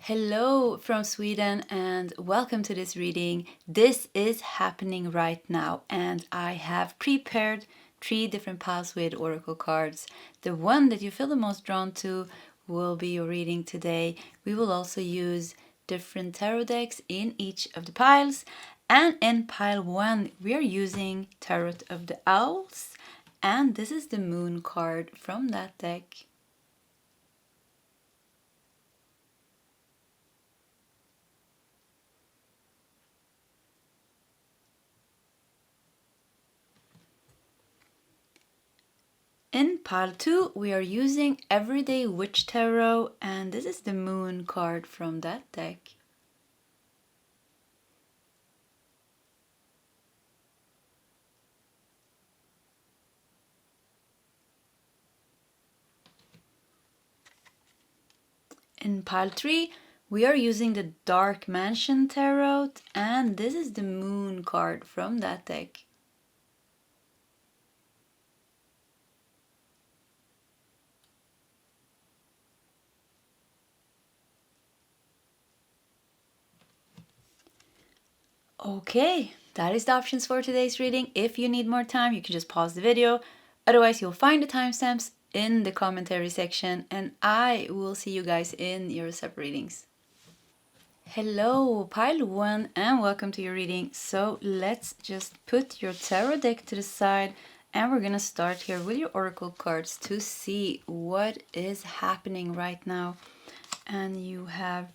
Hello from Sweden and welcome to this reading. This is happening right now and I have prepared 3 different piles with oracle cards. The one that you feel the most drawn to will be your reading today. We will also use different tarot decks in each of the piles, and in pile 1 we are using Tarot of the Owls, and this is the Moon card from that deck. In pile 2, we are using Everyday Witch Tarot, and this is the Moon card from that deck. In pile 3, we are using the Dark Mansion Tarot, and this is the Moon card from that deck. Okay, that is the options for today's reading. If you need more time, you can just pause the video. Otherwise, you'll find the timestamps in the commentary section, and I will see you guys in your separate readings. Hello, pile 1, and welcome to your reading. So let's just put your tarot deck to the side, and we're gonna start here with your oracle cards to see what is happening right now. And you have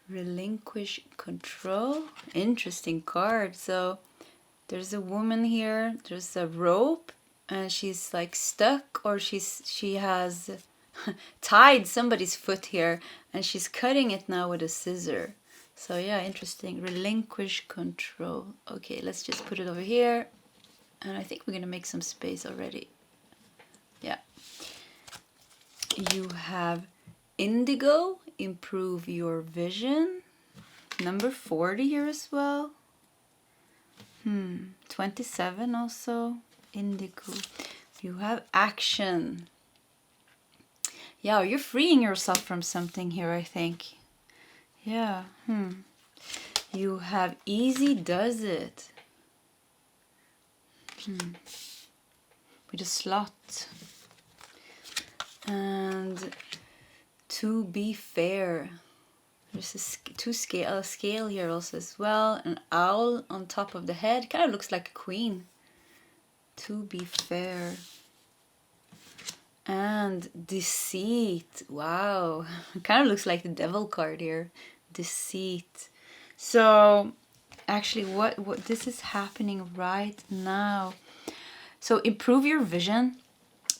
Relinquish Control. Interesting card. So there's a woman here, there's a rope, and she's like stuck, or she has tied somebody's foot here, and she's cutting it now with a scissor. So yeah, interesting. Relinquish Control. Okay, let's just put it over here, and I think we're gonna make some space already. Yeah. You have Indigo, Improve Your Vision. Number 40 here as well. 27 also. Indigo. You have Action. Yeah, you're freeing yourself from something here, I think. Yeah. You have Easy Does It. With a slot. And To Be Fair. There's a scale here also as well. An owl on top of the head. Kind of looks like a queen. To Be Fair. And Deceit. Wow. Kind of looks like the devil card here. Deceit. So actually what this is happening right now. So improve your vision.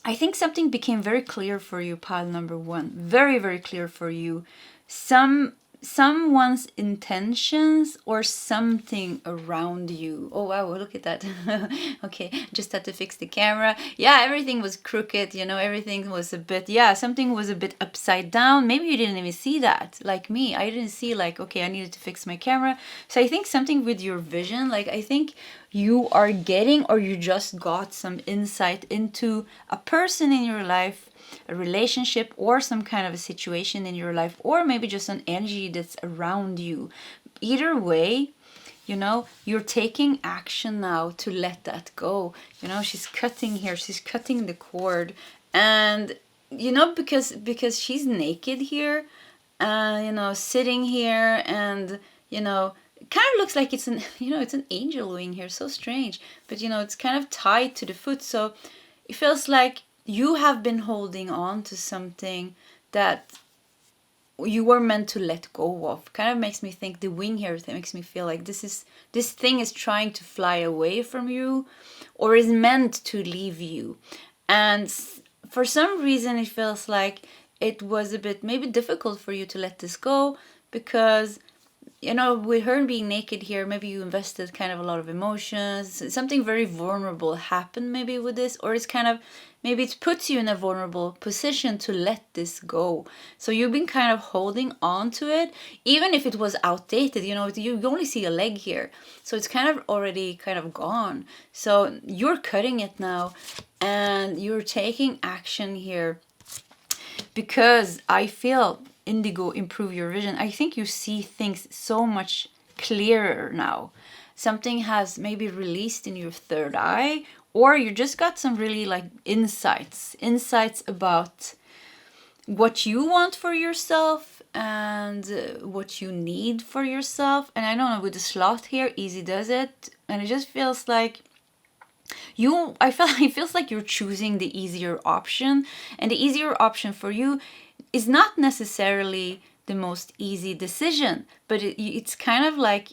I think something became very clear for you, pile number 1. Very, very clear for you. Someone's intentions or something around you. Oh wow, look at that. Okay, just had to fix the camera. Yeah, everything was crooked, everything was a bit, something was a bit upside down. Maybe you didn't even see that, like me. I didn't see, like, okay, I needed to fix my camera. So I think something with your vision, like I think you are getting, or you just got some insight into a person in your life, a relationship, or some kind of a situation in your life, or maybe just an energy that's around you. Either way, you're taking action now to let that go. She's cutting here, she's cutting the cord, and because she's naked here, sitting here, and it kind of looks like it's an angel wing here. So strange, but it's kind of tied to the foot, so it feels like you have been holding on to something that you were meant to let go of. Kind of makes me think the wing here, that makes me feel like this thing is trying to fly away from you, or is meant to leave you. And for some reason it feels like it was a bit maybe difficult for you to let this go, because with her being naked here, maybe you invested kind of a lot of emotions. Something very vulnerable happened maybe with this, or it's kind of, maybe it puts you in a vulnerable position to let this go. So you've been kind of holding on to it, even if it was outdated. You only see a leg here, so it's kind of already kind of gone. So you're cutting it now, and you're taking action here, because I feel indigo improve your vision, I think you see things so much clearer now. Something has maybe released in your third eye, or you just got some really like insights about what you want for yourself and what you need for yourself. And I don't know, with the sloth here, easy does it, and it just feels like it feels like you're choosing the easier option, and the easier option for you is not necessarily the most easy decision, but it's kind of like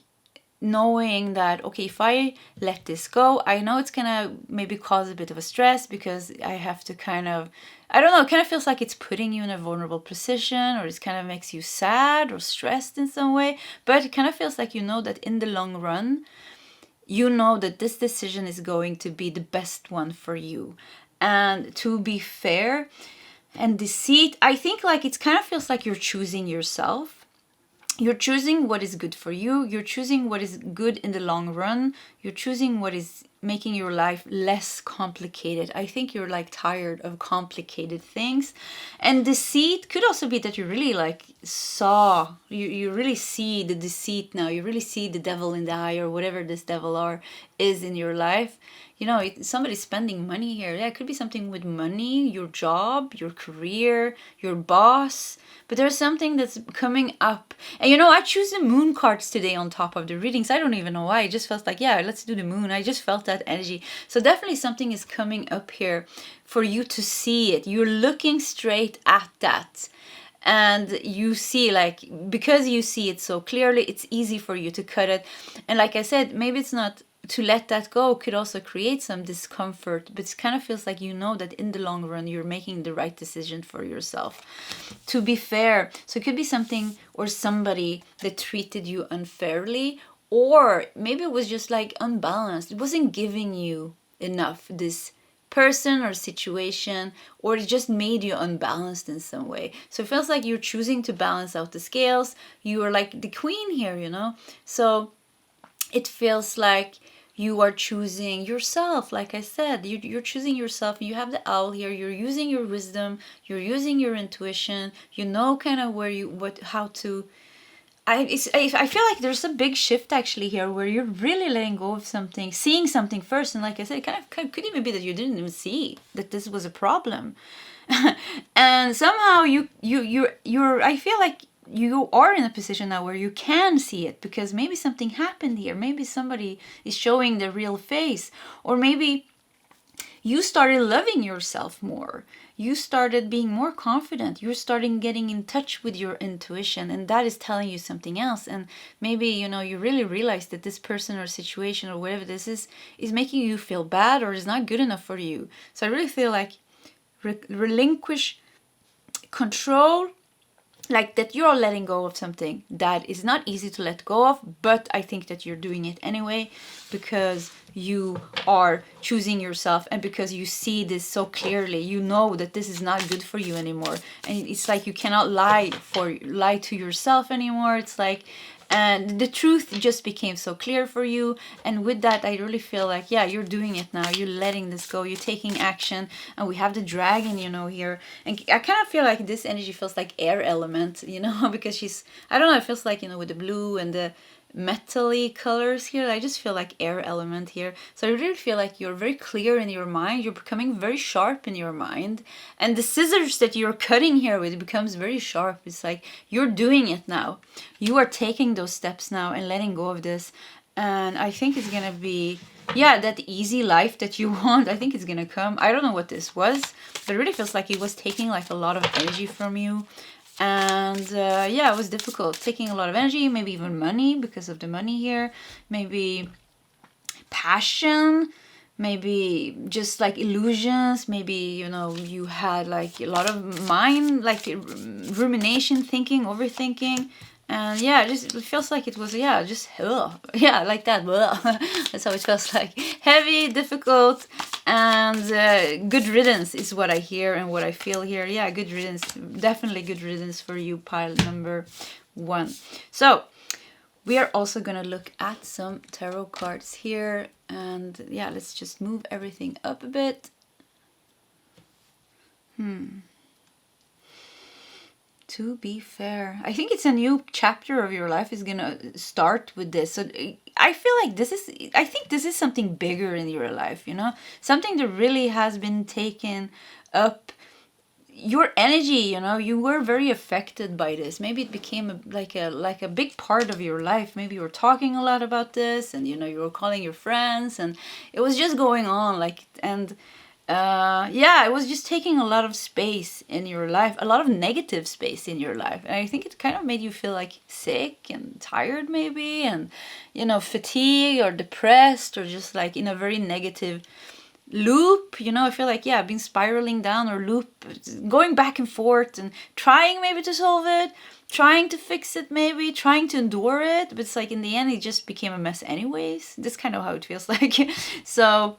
knowing that, okay, if I let this go, I know it's gonna maybe cause a bit of a stress because I have to kind of, I don't know, it kind of feels like it's putting you in a vulnerable position, or it kind of makes you sad or stressed in some way, but it kind of feels like you know that in the long run, you know that this decision is going to be the best one for you. And to be fair, and deceit, I think like it kind of feels like you're choosing yourself. You're choosing what is good for you. You're choosing what is good in the long run. You're choosing what is making your life less complicated. I think you're like tired of complicated things. And deceit could also be that you really like you really see the deceit now. You really see the devil in the eye, or whatever this devil is in your life. You know, somebody's spending money here. Yeah, it could be something with money, your job, your career, your boss. But there's something that's coming up. And you know, I choose the moon cards today on top of the readings. I don't even know why. I just felt like, yeah, let's do the moon. I just felt that energy. So definitely something is coming up here for you to see it. You're looking straight at that. And you see, like, because you see it so clearly, it's easy for you to cut it. And like I said, maybe it's not, to let that go could also create some discomfort, but it kind of feels like you know that in the long run you're making the right decision for yourself. To be fair, so it could be something or somebody that treated you unfairly, or maybe it was just like unbalanced. It wasn't giving you enough, this person or situation, or it just made you unbalanced in some way. So it feels like you're choosing to balance out the scales. You are like the queen here, you know? So it feels like you are choosing yourself. Like I said, you're choosing yourself. You have the owl here. You're using your wisdom. You're using your intuition. You know kind of how to. I feel like there's a big shift actually here, where you're really letting go of something, seeing something first, and like I said, it could even be that you didn't even see that this was a problem, and somehow you're. I feel like you are in a position now where you can see it, because maybe something happened here. Maybe somebody is showing the real face, or maybe you started loving yourself more. You started being more confident. You're starting getting in touch with your intuition, and that is telling you something else. And maybe, you know, you really realize that this person or situation or whatever this is making you feel bad, or is not good enough for you. So I really feel like relinquish control, like that you're letting go of something that is not easy to let go of, but I think that you're doing it anyway because you are choosing yourself, and because you see this so clearly. You know that this is not good for you anymore, and it's like you cannot lie to yourself anymore. It's like, and the truth just became so clear for you. And with that, I really feel like, yeah, you're doing it now. You're letting this go. You're taking action. And we have the dragon, you know, here. And I kind of feel like this energy feels like air element, you know, because she's, I don't know, it feels like, you know, with the blue and the metal-y colors here, I just feel like air element here. So I really feel like you're very clear in your mind. You're becoming very sharp in your mind, and the scissors that you're cutting here with becomes very sharp. It's like you're doing it now. You are taking those steps now and letting go of this, and I think it's gonna be, yeah, that easy life that you want. I think it's gonna come. I don't know what this was, but it really feels like it was taking like a lot of energy from you. And yeah, it was difficult, taking a lot of energy, maybe even money, because of the money here, maybe passion, maybe just like illusions, maybe, you know, you had like a lot of mind, like rumination, thinking, overthinking. And yeah, it feels like it was, yeah, just, yeah, like that. That's how it feels like. Heavy, difficult, and good riddance is what I hear and what I feel here. Yeah, good riddance. Definitely good riddance for you, pile number 1. So we are also going to look at some tarot cards here. And yeah, let's just move everything up a bit. To be fair, I think it's a new chapter of your life is gonna start with this. So I feel like I think this is something bigger in your life, you know, something that really has been taken up your energy, you know. You were very affected by this. Maybe it became like a big part of your life. Maybe you were talking a lot about this, and you know, you were calling your friends, and it was just going on like, and yeah, it was just taking a lot of space in your life, a lot of negative space in your life. And I think it kind of made you feel like sick and tired maybe, and you know, fatigued or depressed, or just like in a very negative loop, you know. I feel like, yeah, been spiraling down, or loop, going back and forth, and trying maybe to solve it, trying to fix it, maybe trying to endure it, but it's like in the end it just became a mess anyways. That's kind of how it feels like. So,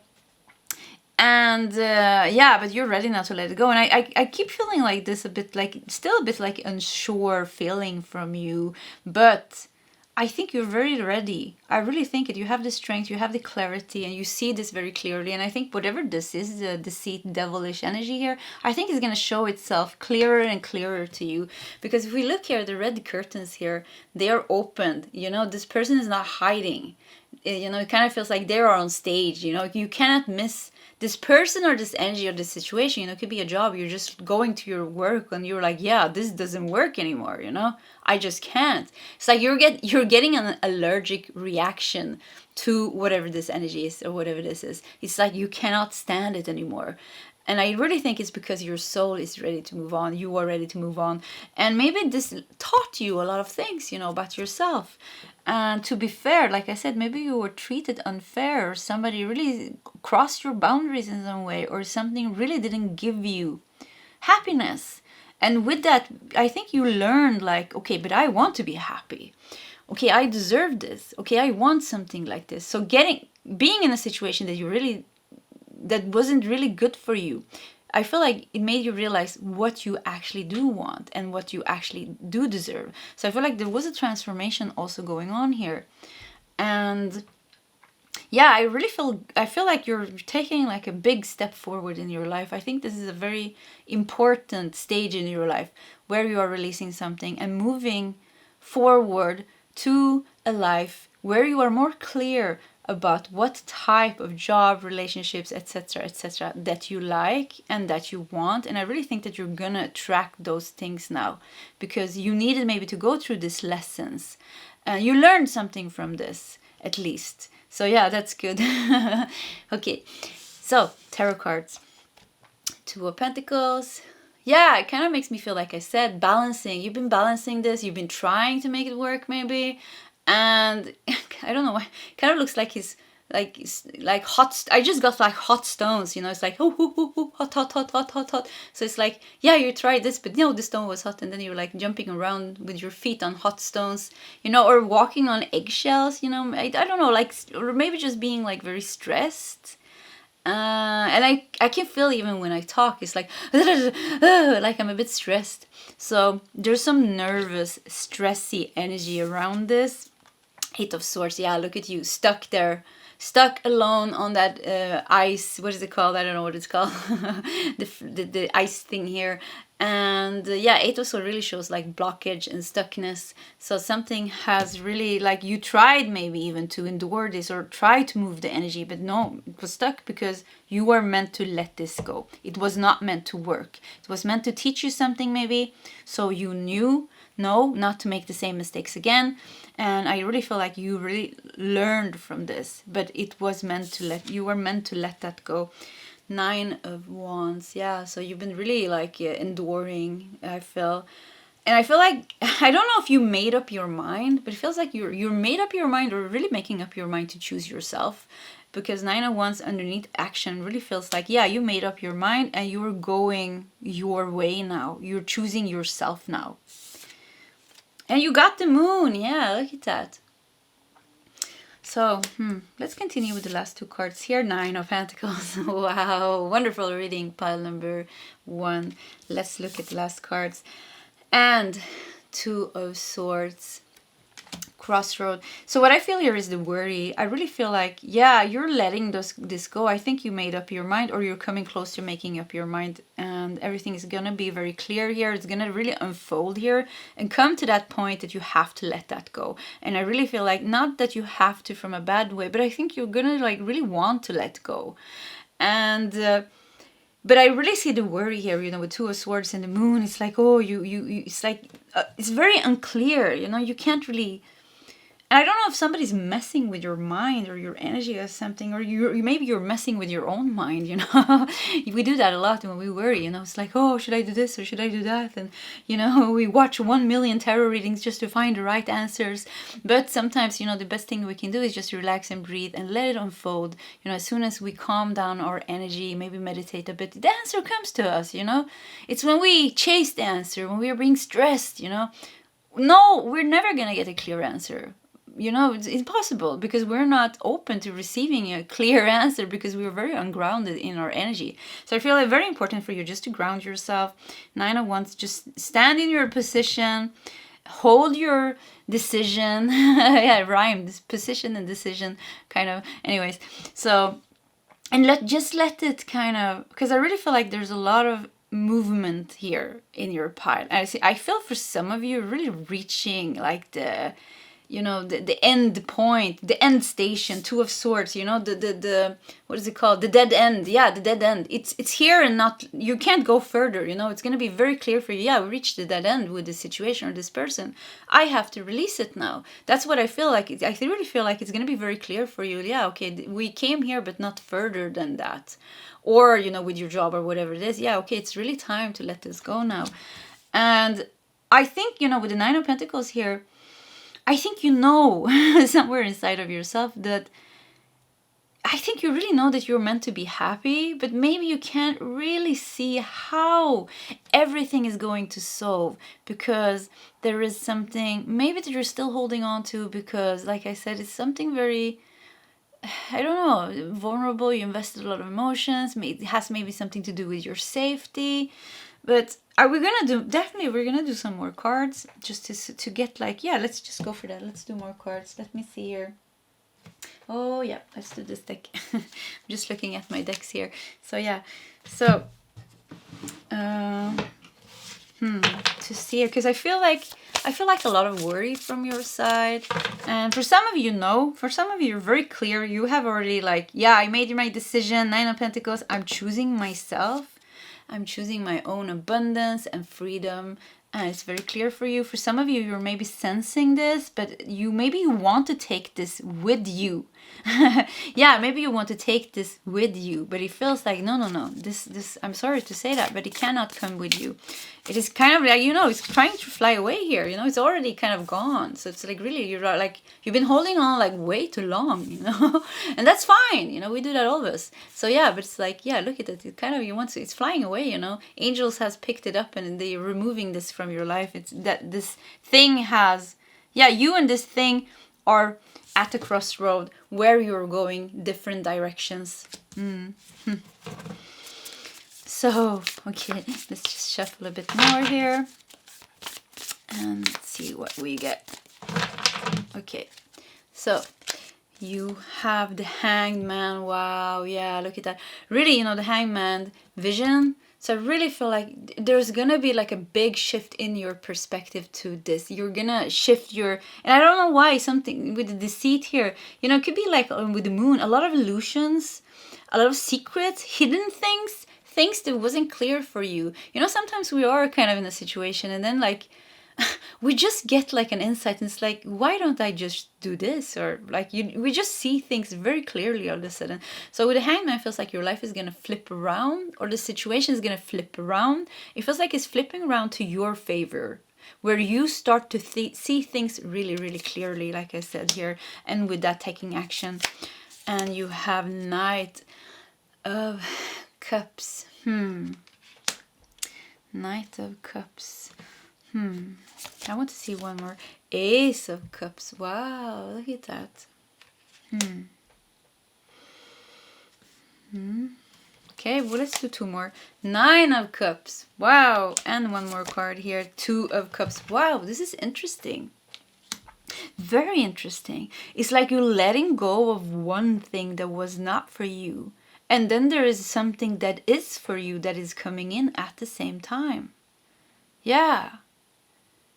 and yeah, but you're ready now to let it go. And I keep feeling like this a bit, like still a bit like unsure feeling from you, but I think you're very ready. I really think it. You have the strength, you have the clarity, and you see this very clearly. And I think whatever this is, the deceit, devilish energy here, I think is going to show itself clearer and clearer to you. Because if we look here, the red curtains here, they are opened. You know, this person is not hiding. You know, it kind of feels like they are on stage. You know, you cannot miss this person or this energy or this situation. You know, it could be a job. You're just going to your work and you're like, yeah, this doesn't work anymore. You know, I just can't. It's like you're getting an allergic reaction to whatever this energy is or whatever this is. It's like you cannot stand it anymore. And I really think it's because your soul is ready to move on. You are ready to move on. And maybe this taught you a lot of things, you know, about yourself. And to be fair, like I said, maybe you were treated unfair, or somebody really crossed your boundaries in some way, or something really didn't give you happiness. And with that, I think you learned like, okay, but I want to be happy. Okay, I deserve this. Okay, I want something like this. So being in a situation that wasn't really good for you, I feel like it made you realize what you actually do want and what you actually do deserve. So I feel like there was a transformation also going on here. And yeah, I feel like you're taking like a big step forward in your life. I think this is a very important stage in your life where you are releasing something and moving forward to a life where you are more clear about what type of job, relationships, etc., that you like and that you want. And I really think that you're gonna attract those things now, because you needed maybe to go through these lessons. You learned something from this, at least. So yeah, that's good. Okay, so tarot cards. Two of Pentacles. Yeah, it kind of makes me feel like I said, balancing. You've been balancing this. You've been trying to make it work, maybe. And I don't know why. It kind of looks like he's like hot. I just got like hot stones. You know, it's like hot, hot, hot, hot, hot, hot. So it's like, yeah, you tried this, but no, the stone was hot, and then you're like jumping around with your feet on hot stones. You know, or walking on eggshells. You know, I don't know, like, or maybe just being like very stressed. And I can feel even when I talk, it's like I'm a bit stressed. So there's some nervous, stressy energy around this. Eight of Swords. Yeah, look at you, stuck there, stuck alone on that ice. What is it called? I don't know what it's called. the ice thing here. And yeah, Eight of Swords really shows like blockage and stuckness. So something has really, like, you tried maybe even to endure this or try to move the energy, but no, it was stuck because you were meant to let this go. It was not meant to work. It was meant to teach you something maybe, so you knew, no, not to make the same mistakes again. And I really feel like you really learned from this, but it was meant to you were meant to let that go. Nine of Wands. Yeah, so you've been really like enduring, I feel. And I feel like, I don't know if you made up your mind, but it feels like you're made up your mind, or really making up your mind to choose yourself. Because Nine of Wands underneath action really feels like, yeah, you made up your mind and you're going your way now. You're choosing yourself now. And you got the Moon. Yeah, look at that. So, let's continue with the last two cards here. Nine of Pentacles. Wow, wonderful reading, pile number 1. Let's look at the last cards. And Two of Swords. crossroad. So what I feel here is the worry. I really feel like, yeah, you're letting this go. I think you made up your mind, or you're coming close to making up your mind, and everything is gonna be very clear here. It's gonna really unfold here and come to that point that you have to let that go. And I really feel like, not that you have to from a bad way, but I think you're gonna like really want to let go. And but I really see the worry here, you know, with Two of Swords and the Moon. It's like, oh, you it's like, it's very unclear, you know, you can't really. And I don't know if somebody's messing with your mind or your energy or something, or maybe you're messing with your own mind, you know. We do that a lot when we worry, you know. It's like, oh, should I do this or should I do that? And, you know, we watch 1 million tarot readings just to find the right answers. But sometimes, you know, the best thing we can do is just relax and breathe and let it unfold. You know, as soon as we calm down our energy, maybe meditate a bit, the answer comes to us, you know. It's when we chase the answer, when we are being stressed, you know. No, we're never going to get a clear answer. You know, it's impossible, because we're not open to receiving a clear answer, because we're very ungrounded in our energy. So I feel like very important for you just to ground yourself. 9 of Wands, just stand in your position, hold your decision. Yeah, it rhymed, position and decision, kind of. Anyways, so, and just let it kind of, because I really feel like there's a lot of movement here in your pile. I feel for some of you really reaching like the, you know, the end point, the end station. Two of Swords, you know, the what is it called? The dead end. Yeah, the dead end. It's here and not, you can't go further, you know. It's going to be very clear for you. Yeah, we reached the dead end with this situation or this person. I have to release it now. That's what I feel like. I really feel like it's going to be very clear for you. Yeah, okay, we came here, but not further than that. Or, you know, with your job or whatever it is. Yeah, okay, it's really time to let this go now. And I think, you know, with the 9 of Pentacles here, I think you know somewhere inside of yourself that, I think you really know that you're meant to be happy, but maybe you can't really see how everything is going to solve, because there is something maybe that you're still holding on to, because like I said, it's something very, I don't know, vulnerable. You invested a lot of emotions. It has maybe something to do with your safety. But are we gonna do, definitely we're gonna do some more cards just to get like, yeah, let's just go for that. Let's do more cards. Let me see here. Oh yeah, let's do this deck. I'm just looking at my decks here. So yeah, so to see here, because I feel like a lot of worry from your side. And for some of you, no. For some of you, you're very clear. You have already like, yeah, I made my decision. 9 of Pentacles. I'm choosing myself. I'm choosing my own abundance and freedom. And it's very clear for you. For some of you, you're maybe sensing this, but you want to take this with you. Yeah, maybe you want to take this with you, but it feels like, no. This, I'm sorry to say that, but it cannot come with you. It is kind of like, you know, it's trying to fly away here. You know, it's already kind of gone. So it's like, really, you're like, you've been holding on like way too long, you know, and that's fine. You know, we do that, all of us. So yeah, but it's like, yeah, look at it. It kind of, you want to, it's flying away, you know. Angels has picked it up and they're removing this from your life. It's that this thing has, yeah, you and this thing are at a crossroad where you're going different directions. So, okay, let's just shuffle a bit more here and see what we get. Okay, so you have the Hanged Man. Wow, yeah, look at that. Really, you know, the Hanged Man vision. So I really feel like there's gonna be like a big shift in your perspective to this. You're gonna shift your, and I don't know why, something with the deceit here, you know, it could be like with the Moon, a lot of illusions, a lot of secrets, hidden things that wasn't clear for you. You know, sometimes we are kind of in a situation and then like, we just get like an insight and it's like, why don't I just do this? Or like, we just see things very clearly all of a sudden. So with the Hanged Man, it feels like your life is going to flip around, or the situation is going to flip around. It feels like it's flipping around to your favor, where you start to see things really, really clearly, like I said here, and with that taking action. And you have Knight of Cups. Knight of Cups. I want to see one more. Ace of Cups. Wow, look at that. Okay, well, let's do two more. 9 of Cups. Wow, and one more card here. 2 of Cups. Wow, this is interesting. Very interesting. It's like you're letting go of one thing that was not for you. And then there is something that is for you that is coming in at the same time. Yeah.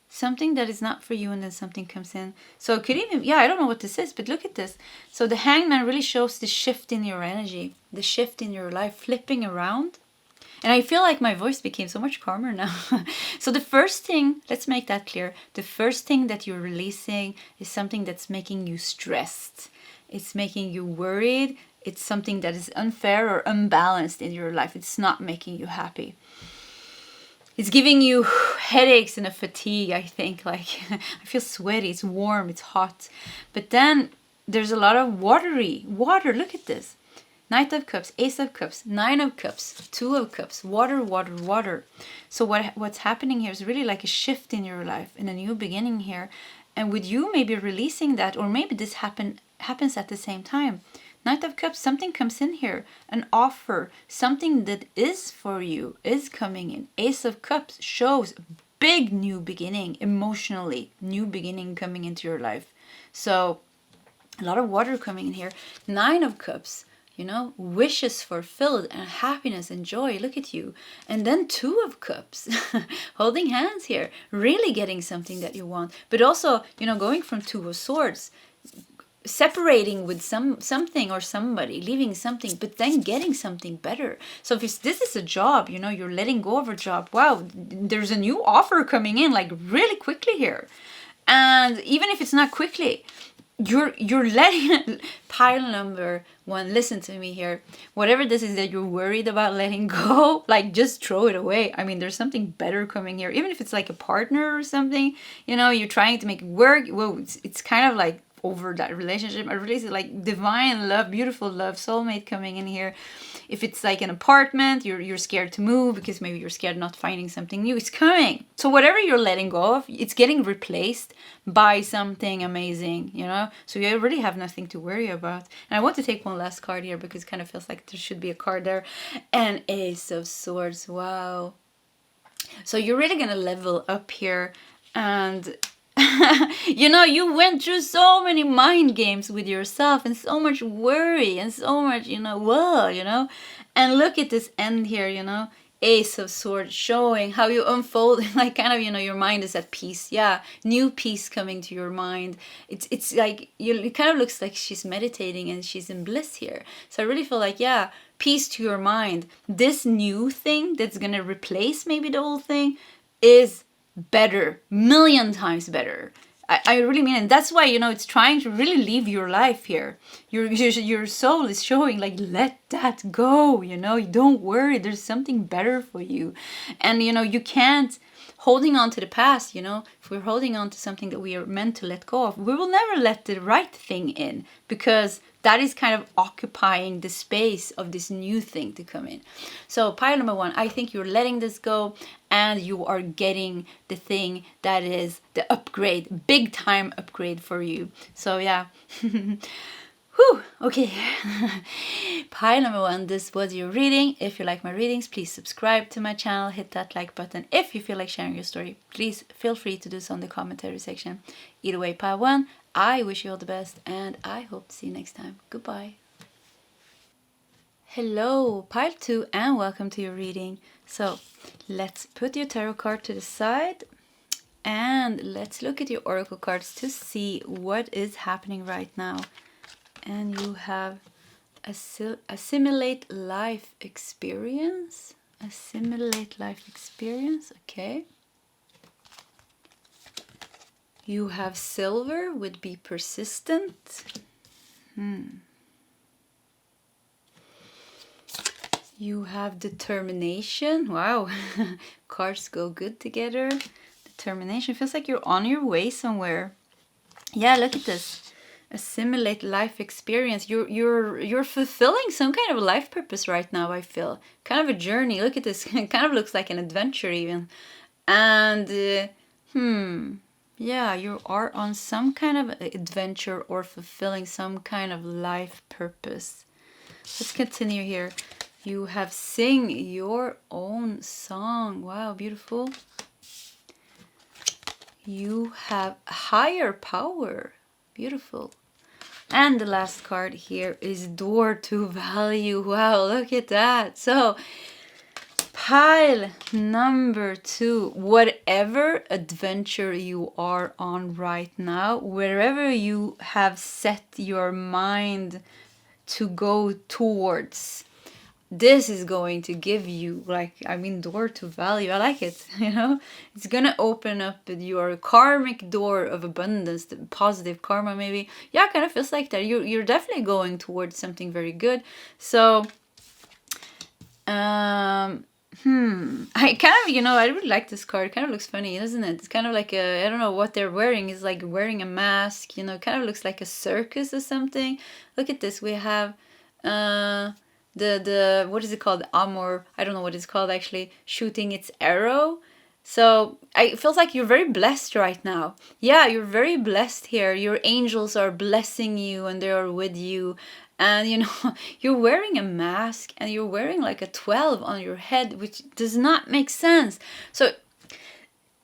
Something that is not for you, and then something comes in. So it could even, yeah, I don't know what this is, but look at this. So the Hangman really shows the shift in your energy, the shift in your life, flipping around. And I feel like my voice became so much calmer now. So the first thing, let's make that clear. The first thing that you're releasing is something that's making you stressed. It's making you worried. It's something that is unfair or unbalanced in your life. It's not making you happy. It's giving you headaches and a fatigue, I think. Like, I feel sweaty, it's warm, it's hot. But then there's a lot of water. Look at this. Knight of Cups, Ace of Cups, Nine of Cups, Two of Cups, water. So what's happening here is really like a shift in your life, in a new beginning here. And with you maybe releasing that, or maybe this happens at the same time. Knight of Cups, something comes in here, an offer, something that is for you is coming in. Ace of Cups shows big new beginning, emotionally, new beginning coming into your life. So a lot of water coming in here. Nine of Cups, you know, wishes fulfilled and happiness and joy. Look at you. And then Two of Cups, holding hands here, really getting something that you want. But also, you know, going from Two of Swords, separating with something or somebody, leaving something, but then getting something better. So if this is a job, you know, you're letting go of a job. Wow, there's a new offer coming in like really quickly here. And even if it's not quickly, you're letting pile number one, listen to me here. Whatever this is that you're worried about letting go, like just throw it away. I mean, there's something better coming here. Even if it's like a partner or something, you know, you're trying to make it work. Well, it's kind of like over that relationship. I really see like divine love, beautiful love, soulmate coming in here. If it's like an apartment, you're scared to move because maybe you're scared not finding something new. It's coming. So whatever you're letting go of, it's getting replaced by something amazing, you know? So you really have nothing to worry about. And I want to take one last card here because it kind of feels like there should be a card there. And Ace of Swords. Wow. So you're really going to level up here. And you know, you went through so many mind games with yourself and so much worry and so much, you know, whoa, you know. And look at this end here, you know, Ace of Swords, showing how you unfold, like kind of, you know, your mind is at peace. Yeah, new peace coming to your mind. It's like, it kind of looks like she's meditating and she's in bliss here. So I really feel like, yeah, peace to your mind. This new thing that's going to replace maybe the old thing is better, million times better. I really mean it. And that's why, you know, it's trying to really live your life here. Your soul is showing like, let that go, you know, don't worry, there's something better for you. And, you know, you can't holding on to the past, you know, if we're holding on to something that we are meant to let go of, we will never let the right thing in because that is kind of occupying the space of this new thing to come in. So pile number one, I think you're letting this go and you are getting the thing that is the upgrade, big time upgrade for you. So yeah. Whew, okay. Pile number one, this was your reading. If you like my readings, please subscribe to my channel, hit that like button. If you feel like sharing your story, please feel free to do so in the commentary section. Either way, pile one, I wish you all the best and I hope to see you next time. Goodbye. Hello, pile two, and welcome to your reading. So let's put your tarot card to the side and let's look at your oracle cards to see what is happening right now. And you have assimilate life experience. Assimilate life experience, okay. You have silver, would be persistent. You have determination. Wow, cards go good together. Determination, feels like you're on your way somewhere. Yeah, look at this. Assimilate life experience. You're fulfilling some kind of life purpose right now, I feel. Kind of a journey. Look at this. It kind of looks like an adventure even. And yeah, you are on some kind of adventure or fulfilling some kind of life purpose. Let's continue here. You have sing your own song. Wow, beautiful. You have higher power. Beautiful. And the last card here is door to value. Wow, look at that. So pile number 2, whatever adventure you are on right now, wherever you have set your mind to go towards, this is going to give you, like, I mean, door to value. I like it, you know? It's gonna open up your karmic door of abundance, the positive karma maybe. Yeah, kind of feels like that. You're definitely going towards something very good. So, I kind of, you know, I really like this card. It kind of looks funny, doesn't it? It's kind of like I don't know what they're wearing. It's like wearing a mask, you know, it kind of looks like a circus or something. Look at this. We have the what is it called? Amor. I don't know what it's called actually. Shooting its arrow. So it feels like you're very blessed right now. Yeah, you're very blessed here. Your angels are blessing you and they are with you. And you know, you're wearing a mask and you're wearing like a 12 on your head, which does not make sense. So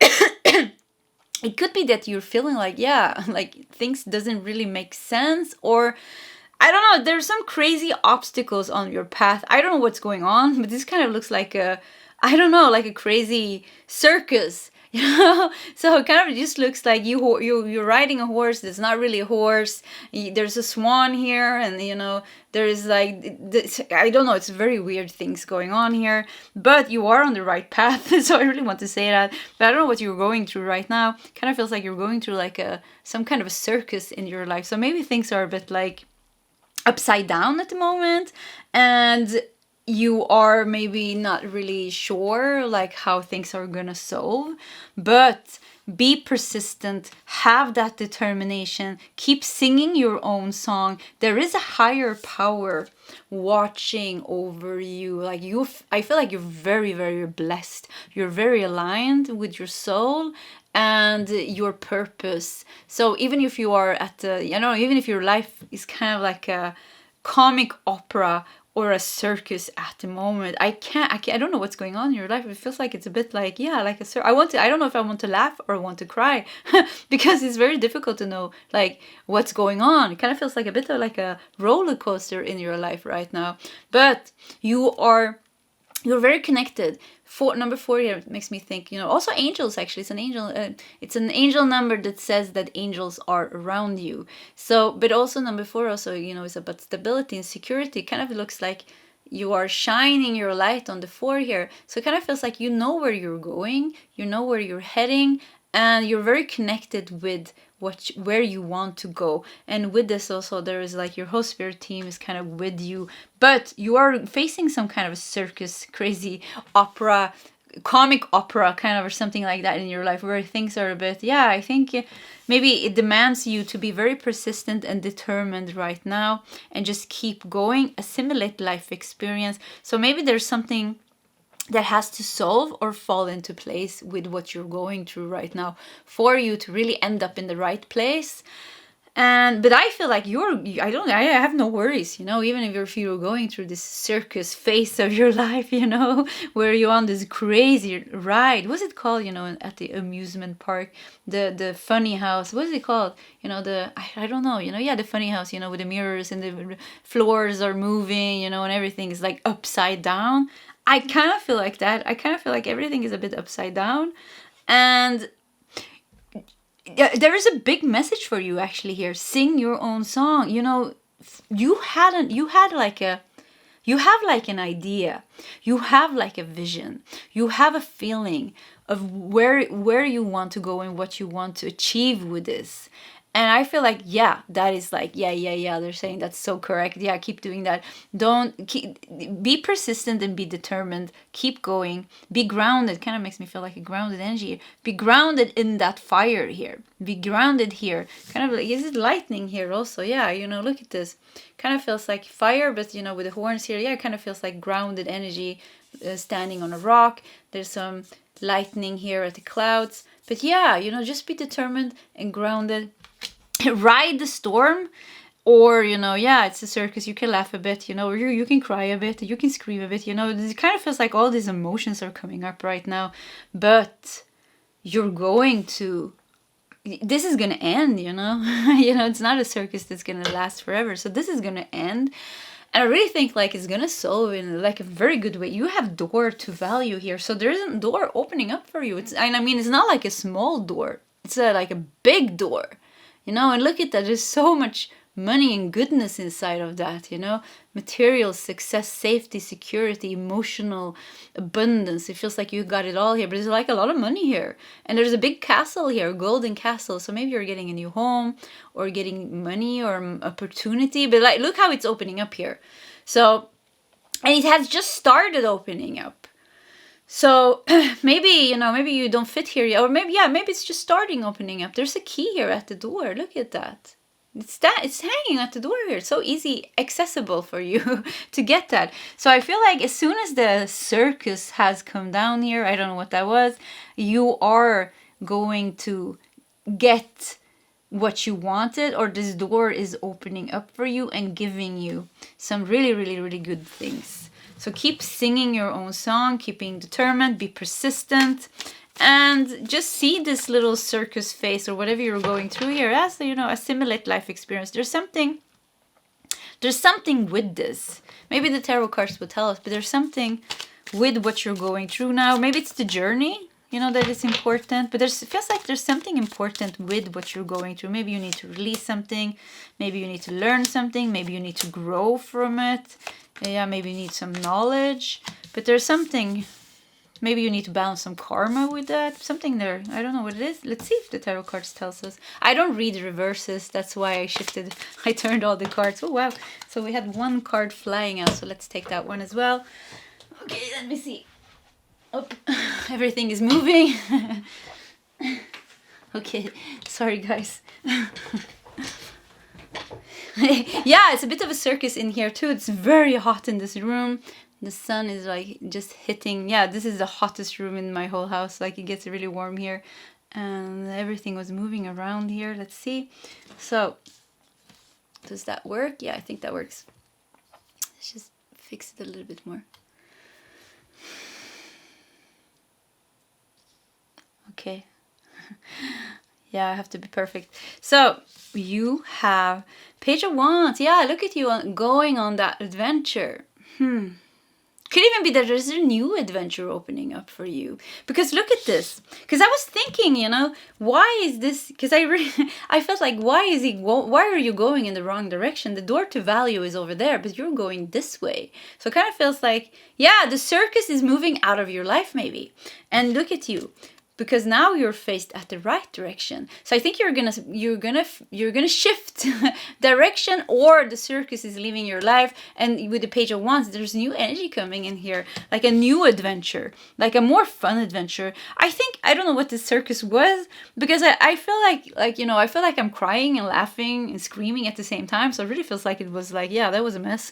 it could be that you're feeling like, yeah, like things doesn't really make sense, or I don't know, there's some crazy obstacles on your path. I don't know what's going on, but this kind of looks like I don't know, like a crazy circus, you know? So it kind of just looks like you're riding a horse that's not really a horse. There's a swan here, and you know, there's like this, I don't know, it's very weird things going on here, but you are on the right path. So I really want to say that, but I don't know what you're going through right now. Kind of feels like you're going through like some kind of a circus in your life. So maybe things are a bit like upside down at the moment, and you are maybe not really sure like how things are gonna solve, but be persistent, have that determination, keep singing your own song. There is a higher power watching over you. Like I feel like you're very, very blessed. You're very aligned with your soul and your purpose. So even if you are at the, you know, even if your life is kind of like a comic opera or a circus at the moment, I don't know what's going on in your life. It feels like it's a bit like, yeah, like a I don't know if I want to laugh or want to cry because it's very difficult to know like what's going on. It kind of feels like a bit of like a roller coaster in your life right now, but you're very connected. Number 4 here makes me think, you know, also angels. Actually, it's an angel number that says that angels are around you. So, but also number 4 also, you know, is about stability and security. It kind of looks like you are shining your light on the 4 here. So it kind of feels like you know where you're going, you know where you're heading, and you're very connected with where you want to go. And with this also, there is like your whole spirit team is kind of with you, but you are facing some kind of a circus, crazy opera, comic opera kind of, or something like that in your life, where things are a bit, yeah, I think maybe it demands you to be very persistent and determined right now and just keep going, assimilate life experience. So maybe there's something that has to solve or fall into place with what you're going through right now for you to really end up in the right place. But I feel like I have no worries, you know, even if you're going through this circus phase of your life, you know, where you're on this crazy ride. What's it called, you know, at the amusement park, the funny house, what is it called? You know, I don't know, you know, yeah, the funny house, you know, with the mirrors and the floors are moving, you know, and everything is like upside down. I kind of feel like that. I kind of feel like everything is a bit upside down. And there is a big message for you actually here. Sing your own song. You know, you have like an idea. You have like a vision. You have a feeling of where you want to go and what you want to achieve with this. And I feel like, yeah, that is like, yeah, they're saying that's so correct. Yeah, keep doing that. Be persistent and be determined. Keep going. Be grounded. Kind of makes me feel like a grounded energy. Be grounded in that fire here. Be grounded here. Kind of like, is it lightning here also? Yeah, you know, look at this. Kind of feels like fire, but, you know, with the horns here, yeah, it kind of feels like grounded energy, standing on a rock. There's some lightning here at the clouds. But yeah, you know, just be determined and grounded. Ride the storm, or, you know, yeah, it's a circus. You can laugh a bit, you know, or you can cry a bit, you can scream a bit, you know. It kind of feels like all these emotions are coming up right now, but you're going to this is gonna end, you know. You know, it's not a circus that's gonna last forever. So this is gonna end. And I really think like it's gonna solve in like a very good way. You have door to value here, so there's a door opening up for you. And I mean, it's not like a small door. It's like a big door, you know. And look at that. There's so much money and goodness inside of that, you know. Material success, safety, security, emotional abundance. It feels like you got it all here, but there's like a lot of money here. And there's a big castle here, a golden castle. So maybe you're getting a new home or getting money or opportunity. But like, look how it's opening up here. So, and it has just started opening up. So maybe, you know, maybe you don't fit here yet, or maybe, yeah, maybe it's just starting opening up. There's a key here at the door. Look at that. It's hanging at the door here. It's so easy, accessible for you to get that. So I feel like as soon as the circus has come down here, I don't know what that was, you are going to get what you wanted, or this door is opening up for you and giving you some really, really, really good things. So keep singing your own song, keeping determined, be persistent, and just see this little circus phase or whatever you're going through here as, you know, assimilate life experience. There's something with this. Maybe the tarot cards will tell us, but there's something with what you're going through now. Maybe it's the journey, you know, that is important, but it feels like there's something important with what you're going through. Maybe you need to release something. Maybe you need to learn something. Maybe you need to grow from it. Yeah, maybe you need some knowledge, but there's something. Maybe you need to balance some karma with that. Something there. I don't know what it is. Let's see if the tarot cards tells us. I don't read reverses. That's why I shifted. I turned all the cards. Oh, wow. So we had one card flying out. So let's take that one as well. Okay, let me see. Oh, everything is moving. Okay. Sorry, guys. Yeah, it's a bit of a circus in here too. It's very hot in this room. The sun is like just hitting. Yeah, this is the hottest room in my whole house. Like it gets really warm here. And everything was moving around here. Let's see. So, does that work? Yeah, I think that works. Let's just fix it a little bit more. Okay. Yeah, I have to be perfect. So, you have Page of Wands. Yeah, look at you going on that adventure. Could even be that there's a new adventure opening up for you. Because look at this. Because I was thinking, you know, why is this? Because I felt like, why are you going in the wrong direction? The door to value is over there, but you're going this way. So it kind of feels like, yeah, the circus is moving out of your life maybe. And look at you. Because now you're faced at the right direction. So I think you're gonna shift direction, or the circus is leaving your life. And with the Page of Wands, there's new energy coming in here, like a new adventure, like a more fun adventure. I don't know what the circus was, because I feel like you know, I feel like I'm crying and laughing and screaming at the same time. So it really feels like it was like, yeah, that was a mess.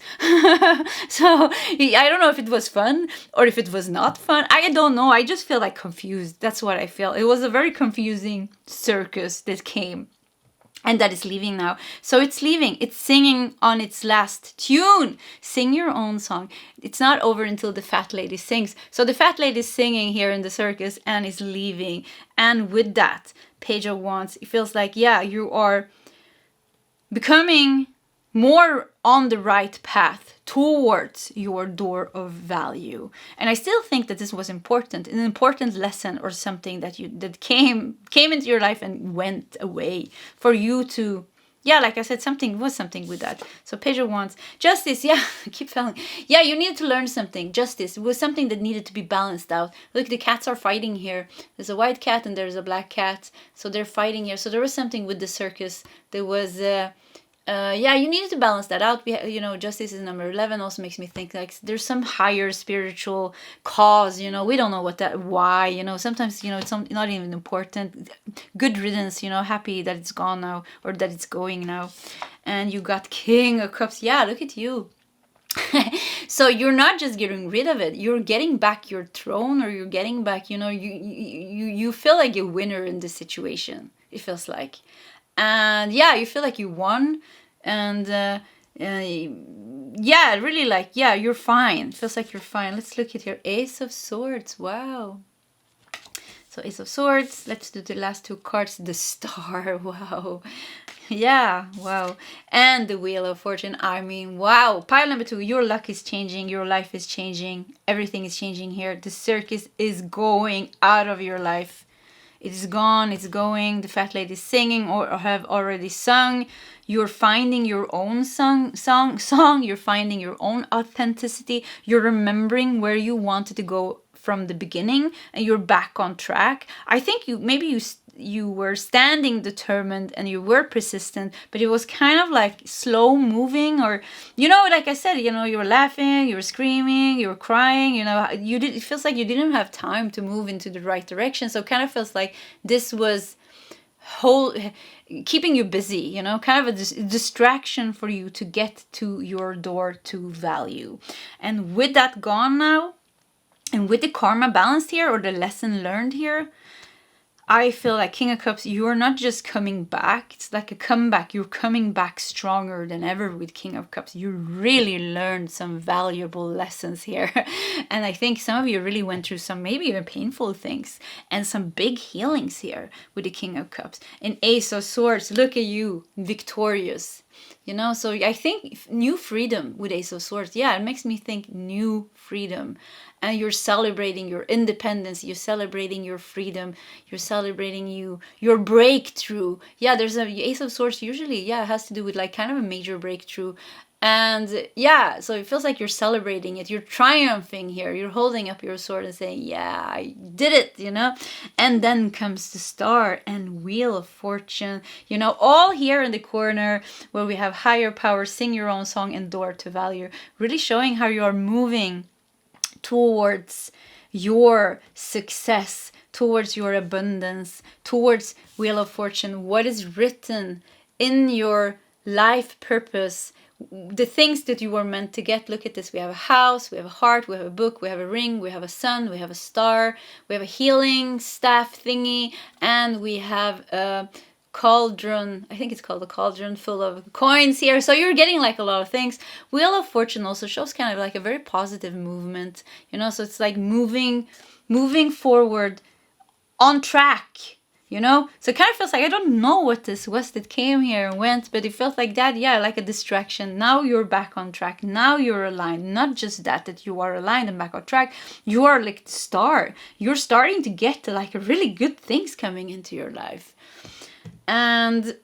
So I don't know if it was fun or if it was not fun. I don't know. I just feel like confused. That's what I feel. It was a very confusing circus that came and that is leaving now. So it's leaving. It's singing on its last tune. Sing your own song. It's not over until the fat lady sings. So the fat lady is singing here in the circus and is leaving. And with that, Page of Wands, it feels like, yeah, you are becoming more on the right path towards your door of value. And I still think that this was important, an important lesson or something that came into your life and went away for you to, yeah, like I said, something with that. So Page of Wands, justice, yeah, I keep falling. Yeah, you needed to learn something. Justice, it was something that needed to be balanced out. Look, the cats are fighting here. There's a white cat and there's a black cat. So they're fighting here. So there was something with the circus. There was yeah, you needed to balance that out. You know, justice is number 11. Also makes me think like there's some higher spiritual cause. You know, we don't know why. You know, sometimes, you know, it's not even important. Good riddance. You know, happy that it's gone now, or that it's going now. And you got King of Cups. Yeah, look at you. So you're not just getting rid of it. You're getting back your throne, or you're getting back. You know, you feel like a winner in this situation. It feels like. And yeah, you feel like you won, and yeah, really like, yeah, you're fine. Feels like you're fine. Let's look at your Ace of Swords. Wow. So Ace of Swords. Let's do the last two cards. The Star. Wow. Yeah, wow. And the Wheel of Fortune. I mean, wow. Pile number 2. Your luck is changing. Your life is changing. Everything is changing here. The circus is going out of your life. It is gone. It's going. The fat lady is singing or have already sung. You're finding your own song. You're finding your own authenticity. You're remembering where you wanted to go from the beginning, and you're back on track. I think you were standing determined and you were persistent, but it was kind of like slow moving, or like I said, you were laughing, you were screaming, you were crying, it feels like you didn't have time to move into the right direction. So it kind of feels like this was keeping you busy, kind of a distraction for you to get to your door to value. And with that gone now, and with the karma balanced here, or the lesson learned here, I feel like King of Cups, you are not just coming back. It's like a comeback. You're coming back stronger than ever with King of Cups. You really learned some valuable lessons here. And I think some of you really went through some maybe even painful things and some big healings here with the King of Cups. And Ace of Swords, look at you, victorious. So I think new freedom with Ace of Swords. Yeah, it makes me think new freedom. And you're celebrating your independence. You're celebrating your freedom. You're celebrating your breakthrough. Yeah, there's a Ace of Swords usually, it has to do with like kind of a major breakthrough. And yeah, so it feels like you're celebrating it. You're triumphing here. You're holding up your sword and saying, yeah, I did it, And then comes the Star and Wheel of Fortune, all here in the corner where we have higher power, sing your own song, and door to value. Really showing how you are moving towards your success, towards your abundance, towards Wheel of Fortune, what is written in your life purpose, the things that you were meant to get. Look at this. We have a house, we have a heart, we have a book, we have a ring, we have a sun, we have a star, we have a healing staff thingy, and we have a cauldron. I think it's called a cauldron full of coins here. So you're getting like a lot of things. Wheel of Fortune also shows kind of like a very positive movement, so it's like moving forward on track. So it kind of feels like, I don't know what this was that came here and went, but it felt like that, like a distraction. Now you're back on track. Now you're aligned. Not just that you are aligned and back on track. You are like the star. You're starting to get to like really good things coming into your life. And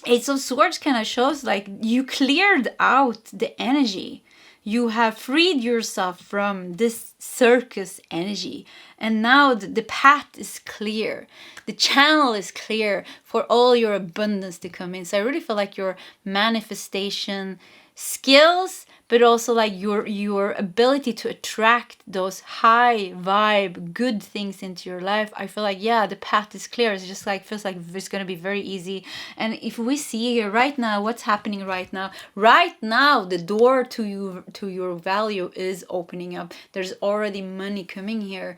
Ace of Swords kind of shows like you cleared out the energy. You have freed yourself from this circus energy. And now the path is clear. The channel is clear for all your abundance to come in. So I really feel like your manifestation skills, but also like your ability to attract those high vibe, good things into your life. I feel like, the path is clear. It's just like, feels like it's going to be very easy. And if we see here right now, what's happening right now, the door to your value is opening up. There's already money coming here,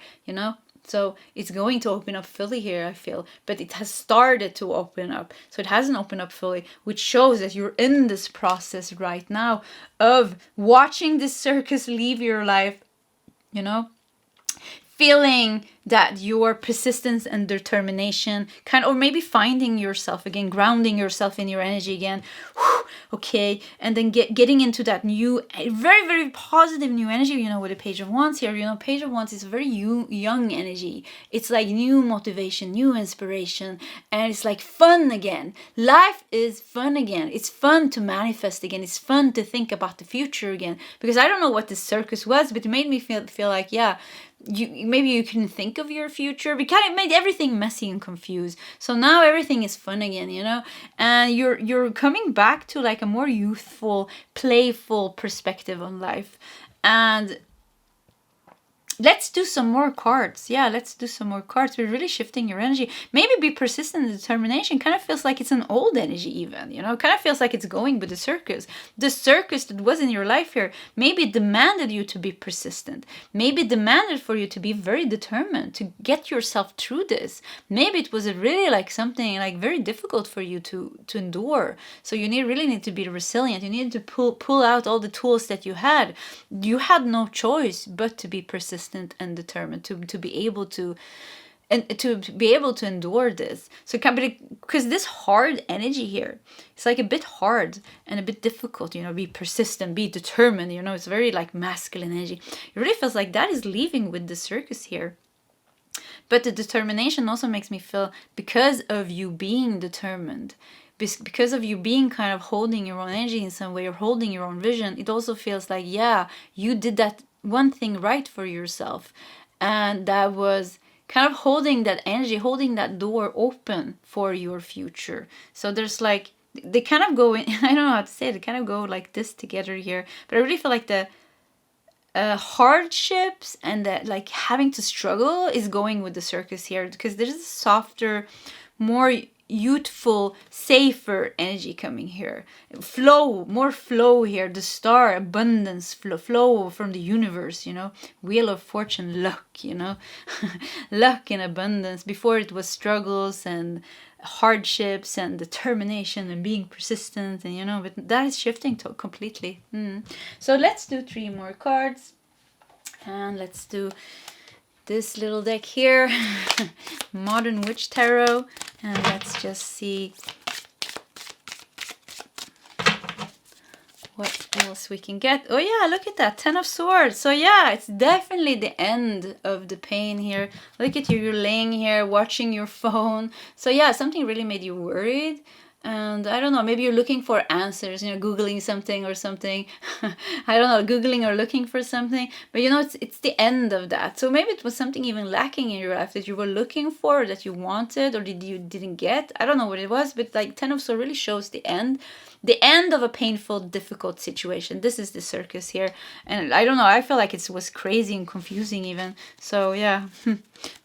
So it's going to open up fully here, I feel. But it has started to open up. So it hasn't opened up fully, which shows that you're in this process right now of watching this circus leave your life, feeling that your persistence and determination or maybe finding yourself again, grounding yourself in your energy again. Okay, and then getting into that new, very, very positive new energy, with the Page of Wands here. Page of Wands is very young energy. It's like new motivation, new inspiration, and it's like fun again. Life is fun again. It's fun to manifest again. It's fun to think about the future again. Because I don't know what this circus was, but it made me feel like, maybe you can think of your future, because it made everything messy and confused. So now everything is fun again, and you're coming back to like a more youthful, playful perspective on life. And let's do some more cards. Let's do some more cards. We're really shifting your energy. Maybe be persistent and determination. Kind of feels like it's an old energy even, kind of feels like it's going with the circus. The circus that was in your life here, maybe it demanded you to be persistent. Maybe it demanded for you to be very determined, to get yourself through this. Maybe it was really like something like very difficult for you to endure. So you really need to be resilient. You need to pull out all the tools that you had. You had no choice but to be persistent and determined, to be able to and to be able to endure this. So it can be, because this hard energy here, it's like a bit hard and a bit difficult, you know, be persistent, be determined, you know, it's very like masculine energy. It really feels like that is leaving with the circus here. But the determination also makes me feel, because of you being determined, because of you being kind of holding your own energy in some way, or holding your own vision, it also feels like, yeah, you did that one thing right for yourself. And that was kind of holding that energy, holding that door open for your future. So there's like, they kind of go in, I don't know how to say it, they kind of go like this together here. But I really feel like the hardships and that like having to struggle is going with the circus here, because there's a softer, more youthful, safer energy coming here. Flow, more flow here. The star, abundance, flow from the universe, you know. Wheel of fortune, luck, you know. Luck and abundance. Before it was struggles and hardships and determination and being persistent, and you know, but that is shifting to completely. So let's do 3 more cards, and let's do this little deck here. Modern Witch Tarot, and let's just see what else we can get. Oh yeah, look at that, 10 of Swords. So yeah, it's definitely the end of the pain here. Look at you, you're laying here watching your phone. So yeah, something really made you worried. And I don't know, maybe you're looking for answers, you know, Googling something or something. I don't know, Googling or looking for something. But you know, it's the end of that. So maybe it was something even lacking in your life that you were looking for, or that you wanted, or you didn't get. I don't know what it was, but like 10 of Swords really shows the end. The end of a painful, difficult situation. This is the circus here. And I don't know, I feel like it was crazy and confusing even. So yeah,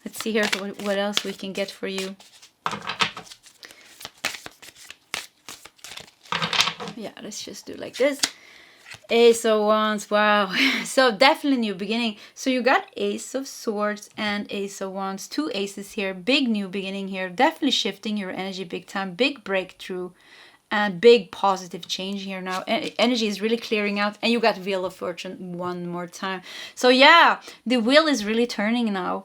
let's see here what else we can get for you. Yeah, let's just do like this. Ace of Wands, wow. So definitely new beginning. So you got Ace of Swords and Ace of Wands. 2 aces here. Big new beginning here. Definitely shifting your energy big time. Big breakthrough. And big positive change here now. Energy is really clearing out. And you got Wheel of Fortune one more time. So yeah, the wheel is really turning now.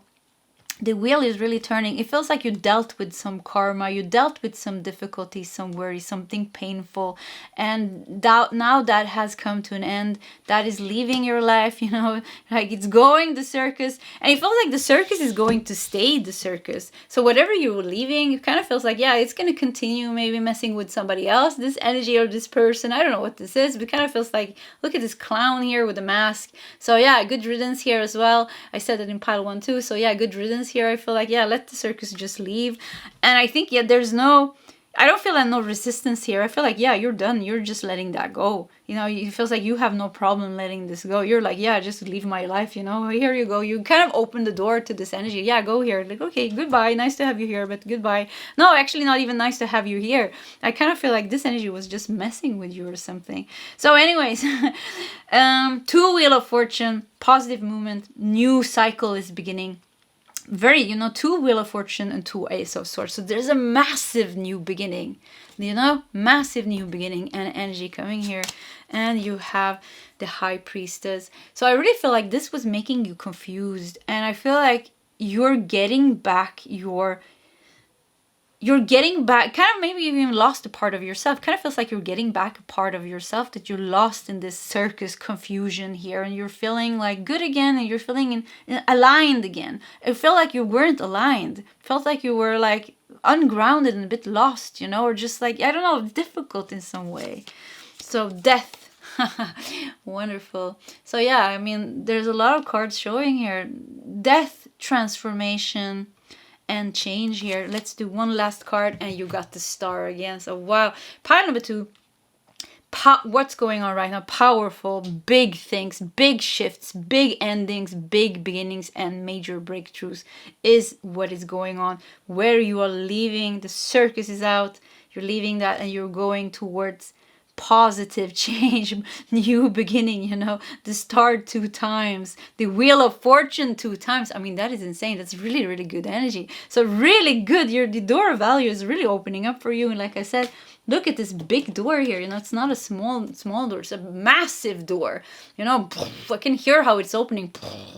The wheel is really turning. It feels like you dealt with some karma, you dealt with some difficulties, some worry, something painful, and now that has come to an end. That is leaving your life, you know, like it's going the circus, and it feels like the circus is going to stay the circus. So whatever you were leaving, it kind of feels like, yeah, it's going to continue, maybe messing with somebody else, this energy or this person. I don't know what this is, but it kind of feels like, look at this clown here with a mask. So yeah, good riddance here as well. I said it in pile 1 too. So yeah, good riddance here. I feel like, yeah, let the circus just leave. And I think, yeah, I don't feel like no resistance here. I feel like, yeah, you're done. You're just letting that go. You know, it feels like you have no problem letting this go. You're like, yeah, just leave my life, you know. Here you go. You kind of open the door to this energy. Yeah, go here. Like, okay, goodbye. Nice to have you here, but goodbye. No, actually not even nice to have you here. I kind of feel like this energy was just messing with you or something. So anyways, 2 Wheel of Fortune, positive movement, new cycle is beginning. Very, you know, 2 Wheel of Fortune and 2 Ace of Swords. So there's a massive new beginning, you know, massive new beginning and energy coming here. And you have the High Priestess. So I really feel like this was making you confused. And I feel like you're getting back kind of, maybe you even lost a part of yourself. Kind of feels like you're getting back a part of yourself that you lost in this circus confusion here, and you're feeling like good again, and you're feeling aligned again. It felt like you weren't aligned. It felt like you were like ungrounded and a bit lost, you know, or just like, I don't know, difficult in some way. So death. Wonderful. So yeah, I mean, there's a lot of cards showing here. Death, transformation, and change here. Let's do one last card, and you got the Star again. So wow, pile number 2. What's going on right now? Powerful, big things, big shifts, big endings, big beginnings, and major breakthroughs is what is going on. Where you are leaving, the circus is out. You're leaving that, and you're going towards positive change, new beginning, you know, the Star 2 times, the Wheel of Fortune 2 times. I mean, that is insane. That's really, really good energy. So really good. The door of value is really opening up for you. And like I said, Look at this big door here. You know, it's not a small door. It's a massive door. You know, I can hear how it's opening.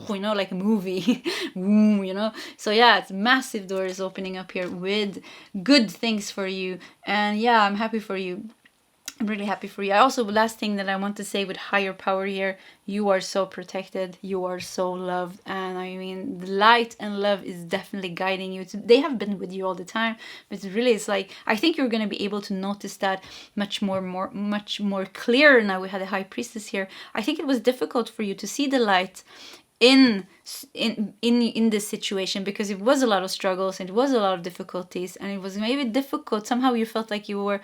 You know, like a movie. You know. So yeah, it's massive door is opening up here with good things for you. And yeah, I'm happy for you. I'm really happy for you. I also, last thing that I want to say with higher power here, you are so protected, you are so loved, and I mean, the light and love is definitely guiding you. They have been with you all the time, but it's like, I think you're going to be able to notice that much more clear now we had a high priestess here. I think it was difficult for you to see the light in this situation, because it was a lot of struggles and it was a lot of difficulties, and it was maybe difficult. Somehow you felt like you were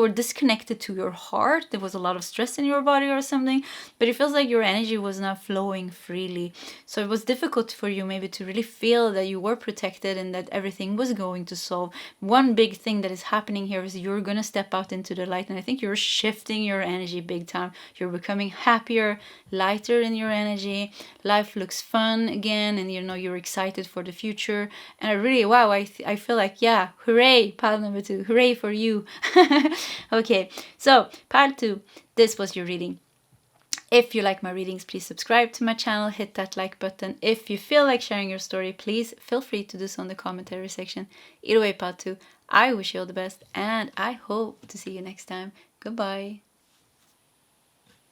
disconnected to your heart. There was a lot of stress in your body or something, but it feels like your energy was not flowing freely. So it was difficult for you maybe to really feel that you were protected and that everything was going to solve. One big thing that is happening here is you're gonna step out into the light, and I think you're shifting your energy big time. You're becoming happier, lighter in your energy. Life looks fun again, and you know, you're excited for the future. And I really, wow, I feel like, yeah, hooray, pile number 2, hooray for you. Okay, so pile 2, this was your reading. If you like my readings, please subscribe to my channel, hit that like button. If you feel like sharing your story, please feel free to do so in the commentary section. Either way, pile 2, I wish you all the best, and I hope to see you next time. Goodbye.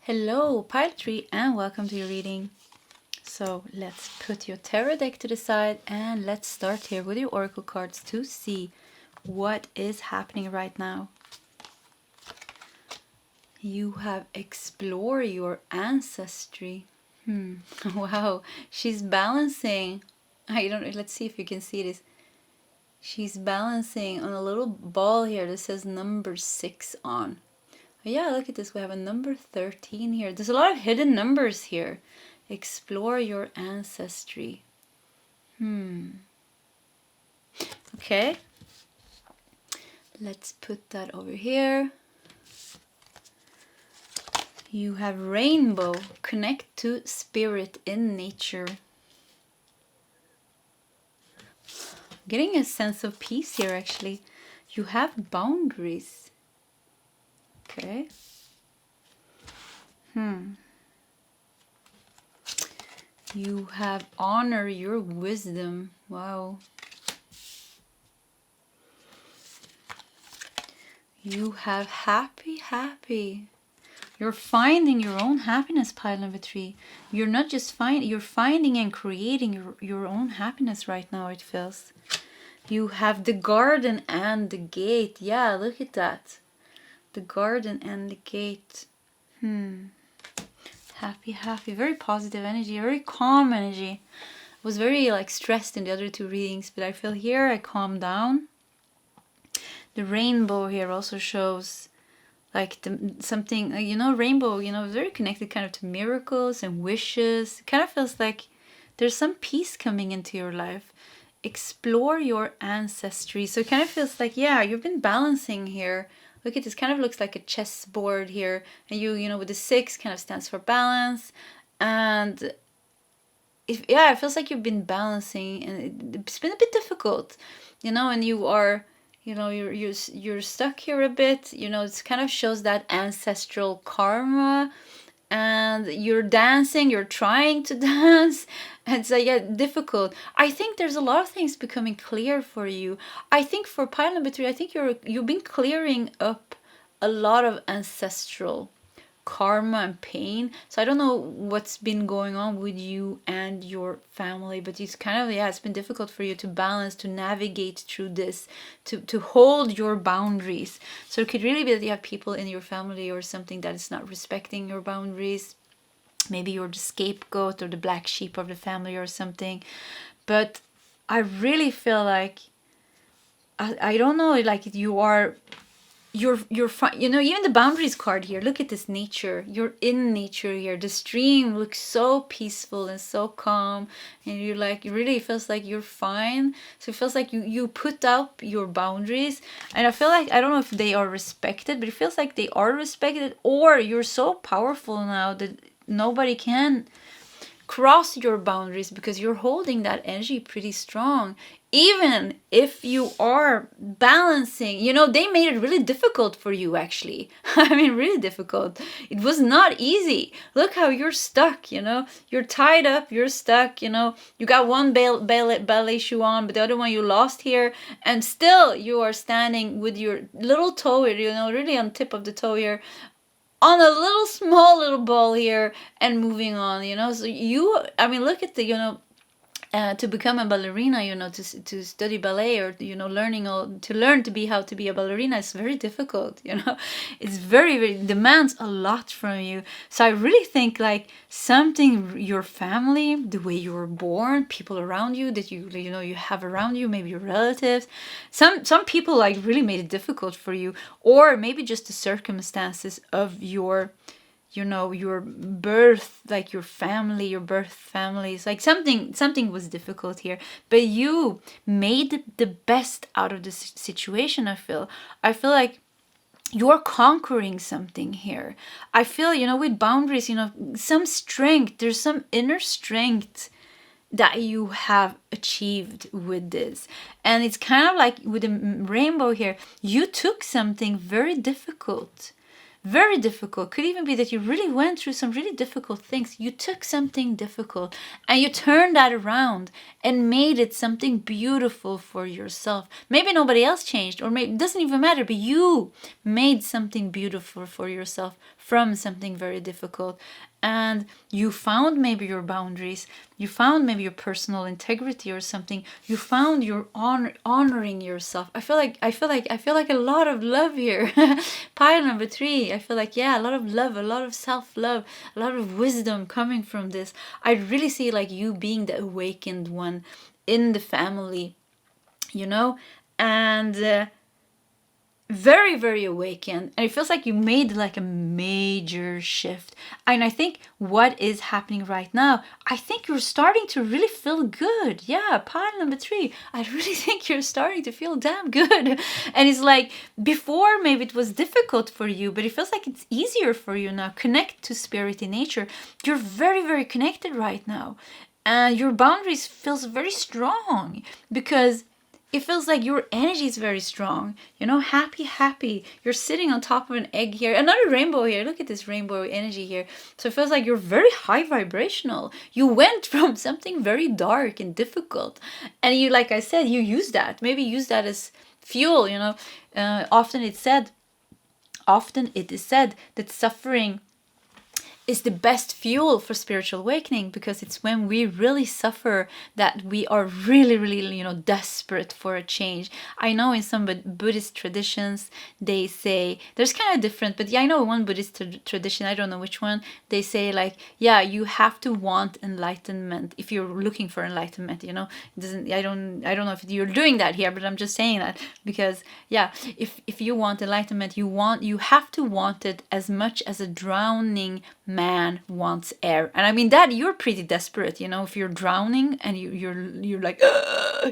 Hello, pile 3, and welcome to your reading. So let's put your tarot deck to the side, and let's start here with your oracle cards to see what is happening right now. You have explored your ancestry. Wow, she's balancing. I don't know, let's see if you can see this. She's balancing on a little ball here that says number 6 on. Yeah, look at this. We have a number 13 here. There's a lot of hidden numbers here. Explore your ancestry. Okay. Let's put that over here. You have rainbow. Connect to spirit in nature. Getting a sense of peace here, actually. You have boundaries. Okay. You have honor your wisdom. Wow. You have happy. You're finding your own happiness, pile number 3. You're not just you're finding and creating your own happiness right now, it feels. You have the garden and the gate. Yeah, look at that. The garden and the gate. Happy. Very positive energy, very calm energy. I was very like stressed in the other 2 readings, but I feel here I calm down. The rainbow here also shows like something, you know, rainbow, you know, very connected kind of to miracles and wishes. It kind of feels like there's some peace coming into your life. Explore your ancestry. So it kind of feels like, yeah, you've been balancing here. Look at this, kind of looks like a chessboard here. And you know, with the 6 kind of stands for balance. And it feels like you've been balancing, and it's been a bit difficult, you know, and you are, you know, you're stuck here a bit, you know. It kind of shows that ancestral karma, and you're dancing, you're trying to dance, and so yeah, difficult. I think there's a lot of things becoming clear for you. I think for pile number 3, I think you've been clearing up a lot of ancestral karma and pain. So I don't know what's been going on with you and your family, but it's kind of, yeah, it's been difficult for you to balance, to navigate through this, to hold your boundaries. So it could really be that you have people in your family or something that is not respecting your boundaries. Maybe you're the scapegoat or the black sheep of the family or something. But I really feel like, I don't know, like you're you know, even the boundaries card here, look at this nature. You're in nature here. The stream looks so peaceful and so calm, and you're like, it really feels like you're fine. So it feels like you put up your boundaries, and I feel like, I don't know if they are respected, but it feels like they are respected, or you're so powerful now that nobody can cross your boundaries because you're holding that energy pretty strong. Even if you are balancing, they made it really difficult for you, actually. I mean, really difficult. It was not easy. Look how you're stuck, you're tied up, you're stuck, you got one ballet shoe on, but the other one you lost here, and still you are standing with your little toe here, really on tip of the toe here, on a small little ball here, and moving on, so look at the, to become a ballerina, to study ballet, or to learn to be how to be a ballerina is very difficult. It's very, very demands a lot from you. So I really think like something, your family, the way you were born, people around you that you have around you, maybe your relatives, some people like really made it difficult for you, or maybe just the circumstances of your your birth, like your birth families, like something was difficult here, but you made the best out of the situation. I feel like you're conquering something here. I feel, with boundaries, some strength, there's some inner strength that you have achieved with this. And it's kind of like with the rainbow here, you took something very difficult. Very difficult. Could even be that you really went through some really difficult things. You took something difficult and you turned that around and made it something beautiful for yourself. Maybe nobody else changed, or maybe it doesn't even matter, but you made something beautiful for yourself from something very difficult. And you found maybe your boundaries, you found maybe your personal integrity or something. You found your honoring yourself. I feel like a lot of love here. Pile number 3. I feel like, a lot of love, a lot of self-love, a lot of wisdom coming from this. I really see like you being the awakened one in the family, and very, very awakened. And it feels like you made like a major shift. And I think what is happening right now, I think you're starting to really feel good. Yeah, pile number 3. I really think you're starting to feel damn good. And it's like before maybe it was difficult for you, but it feels like it's easier for you now. Connect to spirit in nature. You're very, very connected right now. And your boundaries feels very strong because it feels like your energy is very strong, happy. You're sitting on top of an egg here. Another rainbow here. Look at this rainbow energy here. So it feels like you're very high vibrational. You went from something very dark and difficult. And you, like I said, you use that. Maybe use that as fuel, Often it is said that suffering is the best fuel for spiritual awakening, because it's when we really suffer that we are really, really, desperate for a change. I know in some Buddhist traditions, they say, there's kind of different, but I know one Buddhist tradition, I don't know which one, they say like, you have to want enlightenment if you're looking for enlightenment, It doesn't, I don't know if you're doing that here, but I'm just saying that because, if you want enlightenment, you have to want it as much as a drowning man wants air. And I mean that you're pretty desperate, if you're drowning and you're like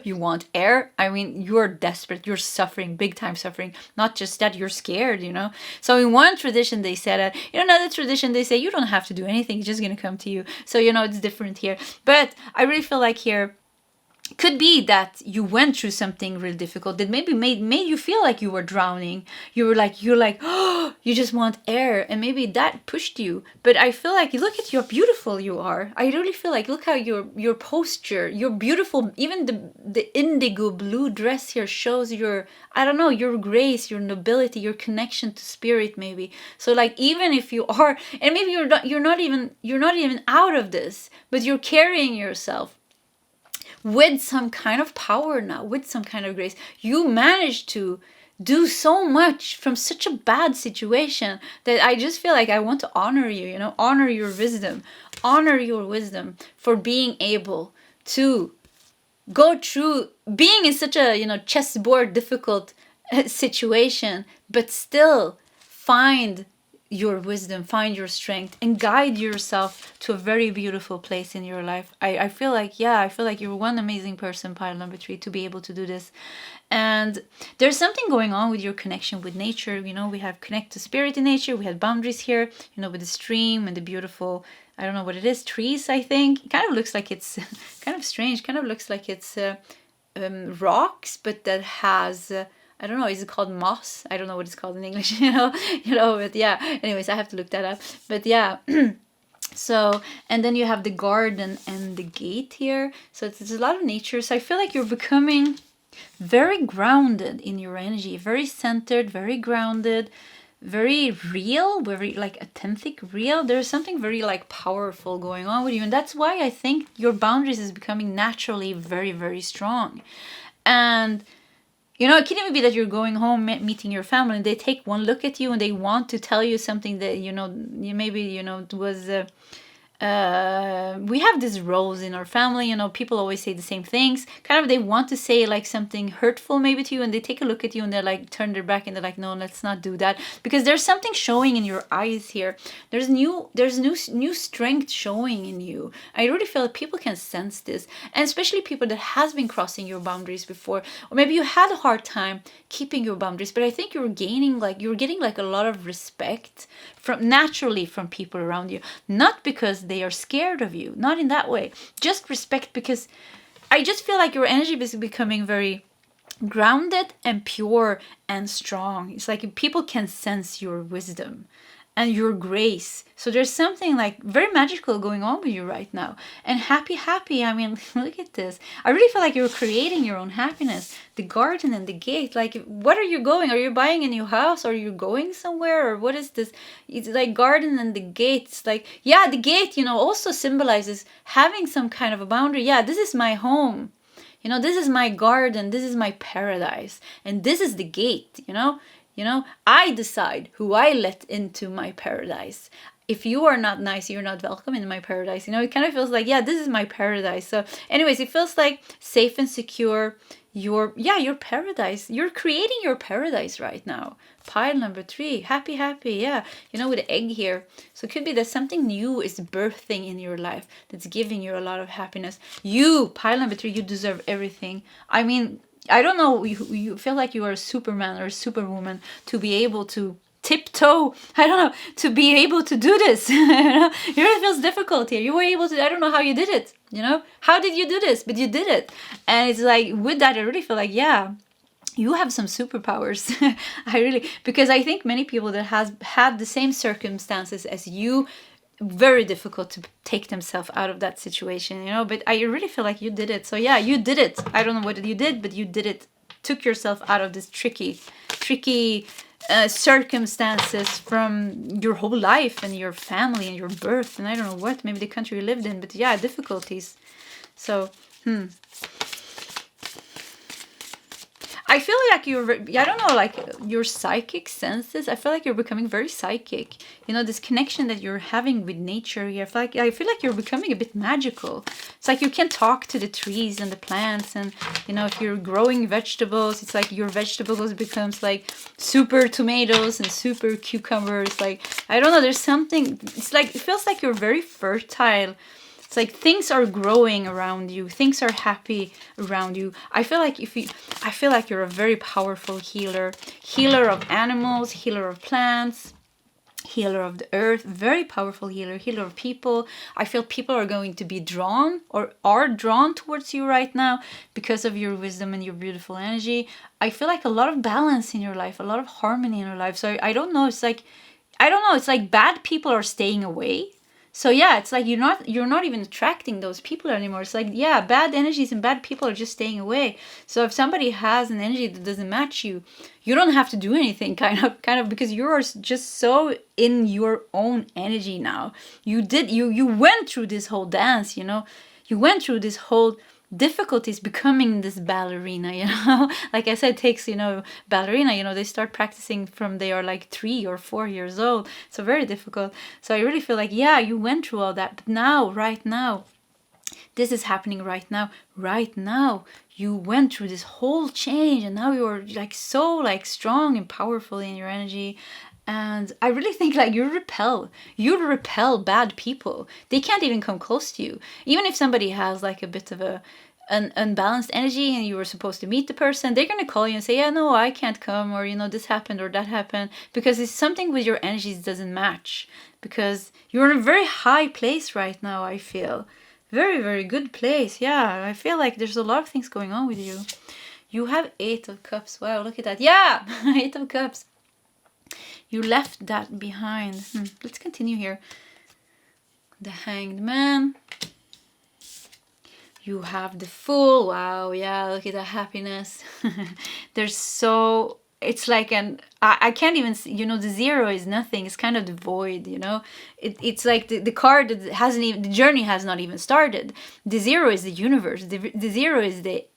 you want air. I mean, you're desperate, you're suffering, big time suffering. Not just that, you're scared, So in one tradition they said that, in another tradition they say you don't have to do anything, it's just gonna come to you. So it's different here. But I really feel like here could be that you went through something really difficult that maybe made you feel like you were drowning. You're like, oh, you just want air, and maybe that pushed you. But I feel like, look at how beautiful you are. I really feel like, look how your posture, you're beautiful. Even the indigo blue dress here shows your grace, your nobility, your connection to spirit, maybe. So like, even if you are, and maybe you're not even out of this, but you're carrying yourself with some kind of power now, with some kind of grace. You managed to do so much from such a bad situation that I just feel like I want to honor you, honor your wisdom for being able to go through being in such a, chessboard difficult situation, but still find your wisdom, find your strength, and guide yourself to a very beautiful place in your life. I feel like you're one amazing person, pile number 3, to be able to do this. And there's something going on with your connection with nature. We have connect to spirit in nature. We have boundaries here, with the stream and the beautiful, I don't know what it is, trees, I think. It kind of looks like it's kind of strange, kind of looks like it's rocks, but that has I don't know, is it called moss? I don't know what it's called in English, but yeah, anyways, I have to look that up. But yeah. So, and then you have the garden and the gate here. So it's a lot of nature. So I feel like you're becoming very grounded in your energy, very centered, very grounded, very real, very like authentic, real. There's something very like powerful going on with you. And that's why I think your boundaries is becoming naturally very, very strong. And it can even be that you're going home, meeting your family, and they take one look at you and they want to tell you something that, maybe, it was, we have these roles in our family, people always say the same things. Kind of, they want to say like something hurtful maybe to you, and they take a look at you and they're like, turn their back and they're like, no, let's not do that. Because there's something showing in your eyes here. There's new strength showing in you. I really feel that people can sense this. And especially people that has been crossing your boundaries before, or maybe you had a hard time keeping your boundaries, but I think you're getting like a lot of respect naturally from people around you, not because they are scared of you, not in that way, just respect, because I just feel like your energy is becoming very grounded and pure and strong. It's like people can sense your wisdom and your grace. So there's something like very magical going on with you right now. And happy. I mean, look at this. I really feel like you're creating your own happiness. The garden and the gate. Like, what are you going? Are you buying a new house? Are you going somewhere? Or what is this? It's like garden and the gate. It's like, yeah, the gate, also symbolizes having some kind of a boundary. Yeah, this is my home. This is my garden. This is my paradise. And this is the gate, I decide who I let into my paradise. If you are not nice, you're not welcome in my paradise. It kind of feels like, yeah, this is my paradise. So anyways, it feels like safe and secure. Your paradise. You're creating your paradise right now. Pile number 3, happy, yeah. With the egg here. So it could be that something new is birthing in your life that's giving you a lot of happiness. Pile number 3, you deserve everything. I mean, I don't know, you feel like you are a Superman or a Superwoman to be able to tiptoe, I don't know, to be able to do this. It really feels difficult here. You were able to, I don't know how you did it, How did you do this? But you did it. And it's like, with that, I really feel like, yeah, you have some superpowers. Because I think many people that has had the same circumstances as you, very difficult to take themselves out of that situation, but I really feel like you did it. So yeah, you did it. I don't know what you did, but you did it. Took yourself out of this tricky circumstances from your whole life and your family and your birth and I don't know what, maybe the country you lived in, but yeah, difficulties. So I feel like I don't know, like your psychic senses. I feel like you're becoming very psychic. This connection that you're having with nature. I feel like you're becoming a bit magical. It's like you can talk to the trees and the plants, and if you're growing vegetables, it's like your vegetables becomes like super tomatoes and super cucumbers. Like, I don't know, there's something. It's like, it feels like you're very fertile. It's like things are growing around you. Things are happy around you. I feel like you're a very powerful healer. Healer of animals, healer of plants, healer of the earth, very powerful healer of people. I feel people are going to be drawn or are drawn towards you right now because of your wisdom and your beautiful energy. I feel like a lot of balance in your life, a lot of harmony in your life. So I don't know, it's like bad people are staying away. So yeah, it's like you're not even attracting those people anymore. It's like, yeah, bad energies and bad people are just staying away. So if somebody has an energy that doesn't match you, you don't have to do anything, kind of, because you're just so in your own energy now. You went through this whole dance, you went through this whole difficulties becoming this ballerina, like I said, it takes, ballerina, they start practicing from they are like 3 or 4 years old. So very difficult. So I really feel like, yeah, you went through all that, but now, right now, this is happening right now, you went through this whole change, and now you're like so like strong and powerful in your energy. And I really think like you repel bad people. They can't even come close to you. Even if somebody has like a bit of a an unbalanced energy and you were supposed to meet the person, they're going to call you and say, yeah, no, I can't come, or, you know, this happened or that happened, because it's something with your energies doesn't match, because you're in a very high place right now, I feel. Very, very good place. Yeah, I feel like there's a lot of things going on with you. You have 8 of Cups. Wow, look at that. Yeah, 8 of Cups. You left that behind. Let's continue here. The Hanged Man. You have the Fool. Wow, yeah, look at the happiness. There's so... It's like I can't even, you know, the 0 is nothing. It's kind of the void, you know. It's like the card that hasn't even, the journey has not even started. The 0 is the universe. The 0 is the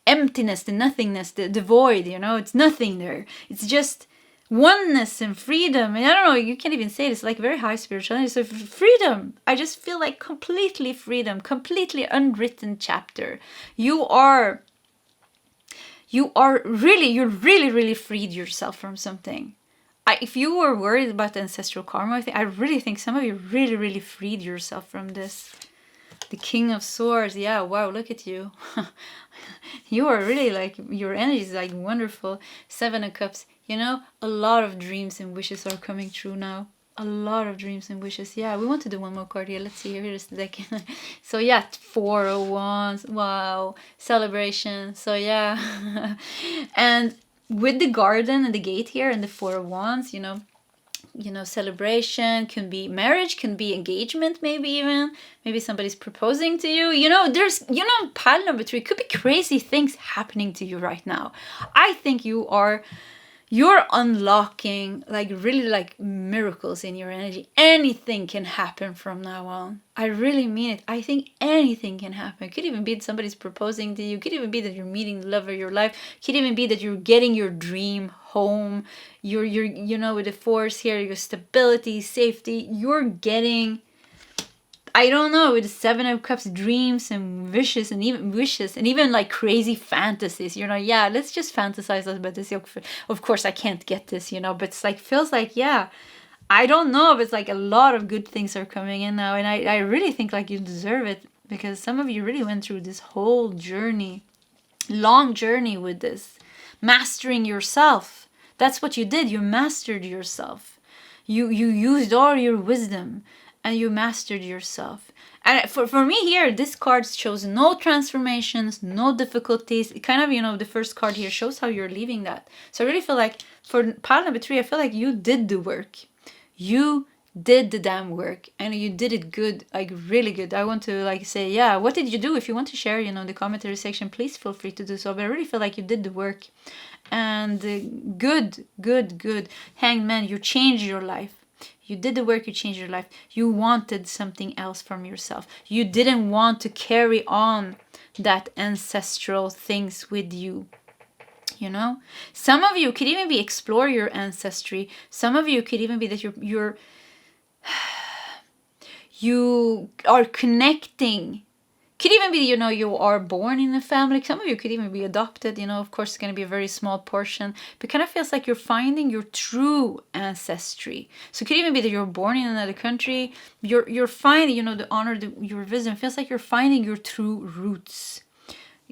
emptiness, the nothingness, the void, you know. It's nothing there. It's just oneness and freedom. And I don't know, you can't even say it. It's like very high spirituality. So freedom. I just feel like completely freedom, completely unwritten chapter. You really freed yourself from something. If you were worried about the ancestral karma, I really think some of you really freed yourself from this. The King of Swords. Yeah, wow, look at you. You are really like, your energy is like wonderful. 7 of Cups. You know, a lot of dreams and wishes are coming true now. A lot of dreams and wishes. Yeah, we want to do one more card here. Let's see. Here is the deck. So yeah, 4 of Wands. Wow. Celebration. So yeah. And with the garden and the gate here and the 4 of Wands, you know, celebration, can be marriage, can be engagement, maybe even. Maybe somebody's proposing to you. You know, there's, you know, pile number 3. Could be crazy things happening to you right now. I think you're unlocking like really like miracles in your energy. Anything can happen from now on. I really mean it. I think anything can happen. It could even be that somebody's proposing to you. It could even be that you're meeting the love of your life. It could even be that you're getting your dream home. You're you know, with the Force here, your stability, safety. You're getting, I don't know, with the 7 of Cups, dreams and wishes and even like crazy fantasies, you know. Yeah, let's just fantasize about this. Of course I can't get this, you know, but it's like, feels like, yeah, I don't know, but it's like a lot of good things are coming in now, and I really think like you deserve it, because some of you really went through this whole journey, long journey with this, mastering yourself. That's what you did. You mastered yourself. You used all your wisdom and you mastered yourself. And for me here, this card shows no transformations, no difficulties. It kind of, you know, the first card here shows how you're leaving that. So I really feel like for pile number 3, I feel like you did the work. You did the damn work, and you did it good, like really good. I want to like say, yeah, what did you do? If you want to share, you know, in the commentary section, please feel free to do so. But I really feel like you did the work, and good. Hanged Man, you changed your life. You did the work, you changed your life. You wanted something else from yourself. You didn't want to carry on that ancestral things with you. You know, some of you could even be explore your ancestry. Some of you could even be that you are connecting. Could even be, you know, you are born in a family. Some of you could even be adopted, you know. Of course, it's going to be a very small portion. But it kind of feels like you're finding your true ancestry. So it could even be that you're born in another country. You're finding, you know, the honor, your wisdom. It feels like you're finding your true roots.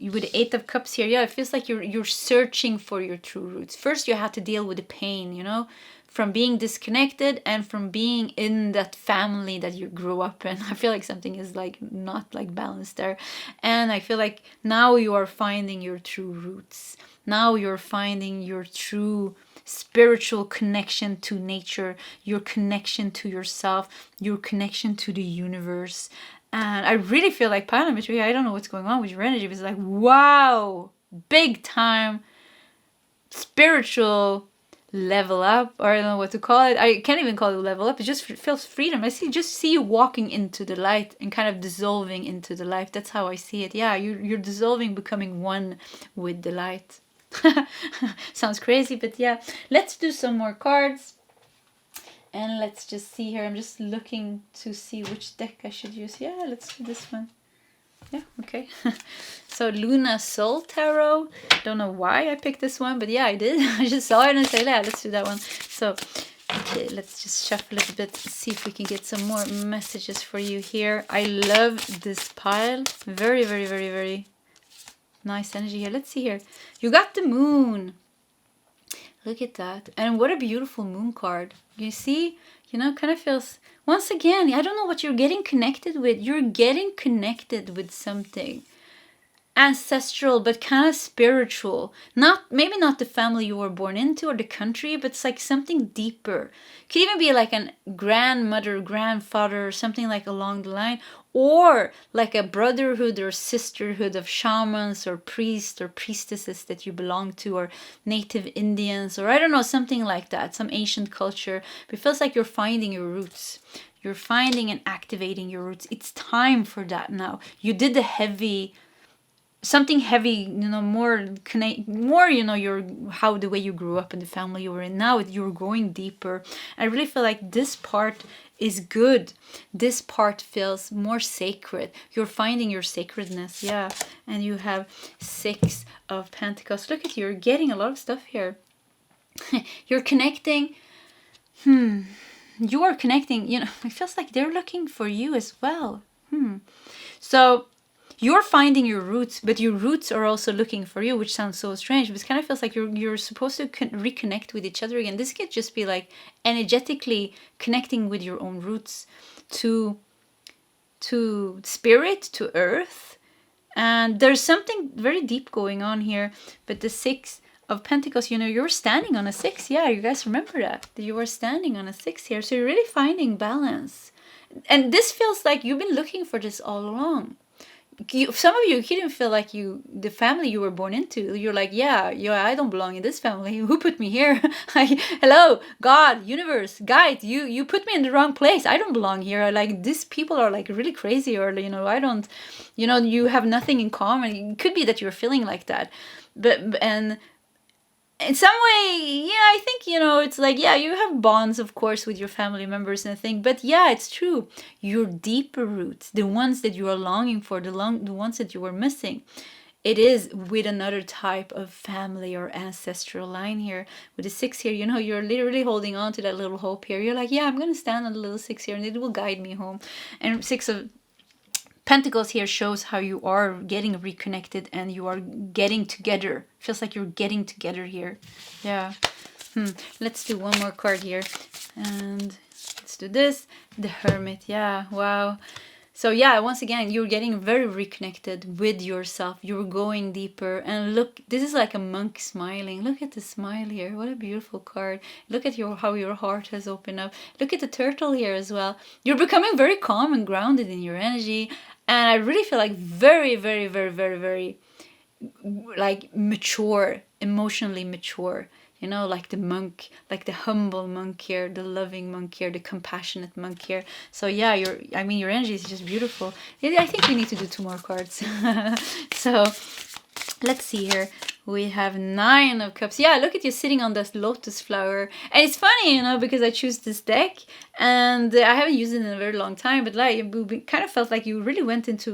With the 8 of Cups here, yeah, it feels like you're searching for your true roots. First, you had to deal with the pain, you know, from being disconnected and from being in that family that you grew up in. I feel like something is like not like balanced there. And I feel like now you are finding your true roots. Now you're finding your true spiritual connection to nature, your connection to yourself, your connection to the universe. And I really feel like pile number 3, I don't know what's going on with your energy, but it's like, wow, big time spiritual level up, or I don't know what to call it. I can't even call it level up. It just feels freedom. I just see you walking into the light and kind of dissolving into the light. That's how I see it. Yeah, you're dissolving, becoming one with the light. Sounds crazy, but yeah. Let's do some more cards. And let's just see here. I'm just looking to see which deck I should use. Yeah, let's do this one. Yeah, okay. So Luna Soul Tarot. Don't know why I picked this one, but yeah, I did. I just saw it and I said, yeah, let's do that one. So, okay, let's just shuffle it a bit, see if we can get some more messages for you here. I love this pile. Very Nice energy here. Let's see here. You got the moon. Look at that. And what a beautiful moon card. You see? You know, kind of feels, once again, I don't know what you're getting connected with. You're getting connected with something ancestral, but kind of spiritual. Not, maybe not the family you were born into or the country, but it's like something deeper. Could even be like a grandmother, grandfather, or something like along the line, or like a brotherhood or sisterhood of shamans or priests or priestesses that you belong to, or native Indians, or I don't know, something like that, some ancient culture. But it feels like you're finding your roots. You're finding and activating your roots. It's time for that now. You did the heavy, something heavy, you know, more, you know, your, how the way you grew up in the family you were in. Now you're going deeper. I really feel like this part is good. This part feels more sacred. You're finding your sacredness. Yeah. And you have 6 of Pentacles. Look at you. You're getting a lot of stuff here. You're connecting. You are connecting. You know, it feels like they're looking for you as well. So you're finding your roots, but your roots are also looking for you, which sounds so strange, but it kind of feels like you're supposed to reconnect with each other again. This could just be like energetically connecting with your own roots to spirit, to earth. And there's something very deep going on here. But the 6 of Pentacles, you know, you're standing on a 6. Yeah, you guys remember that you were standing on a 6 here. So you're really finding balance. And this feels like you've been looking for this all along. Some of you didn't feel like the family you were born into, you're like, yeah, I don't belong in this family. Who put me here? Hello, God, universe, guide, you put me in the wrong place. I don't belong here. Like, these people are like really crazy, or, you know, I don't, you know, you have nothing in common. It could be that you're feeling like that, and in some way, yeah, I think, you know, it's like, yeah, you have bonds, of course, with your family members and things, but yeah, it's true. Your deeper roots, the ones that you are longing for, the ones that you were missing, it is with another type of family or ancestral line here. With the 6 here, you know, you're literally holding on to that little hope here. You're like, yeah, I'm going to stand on the little 6 here and it will guide me home. And 6 of Pentacles here shows how you are getting reconnected and you are getting together. Feels like you're getting together here. Yeah. Let's do one more card here. And let's do this. The Hermit. Yeah. Wow. So yeah, once again, you're getting very reconnected with yourself. You're going deeper. And look, this is like a monk smiling. Look at the smile here. What a beautiful card. Look at how your heart has opened up. Look at the turtle here as well. You're becoming very calm and grounded in your energy. And I really feel like very, very, very, very, very like mature, emotionally mature. You know, like the monk, like the humble monk here, the loving monk here, the compassionate monk here. So yeah, your energy is just beautiful. I think we need to do 2 more cards. So let's see here. We have 9 of Cups. Yeah, look at you sitting on this lotus flower. And it's funny, you know, because I choose this deck and I haven't used it in a very long time, but like it kind of felt like you really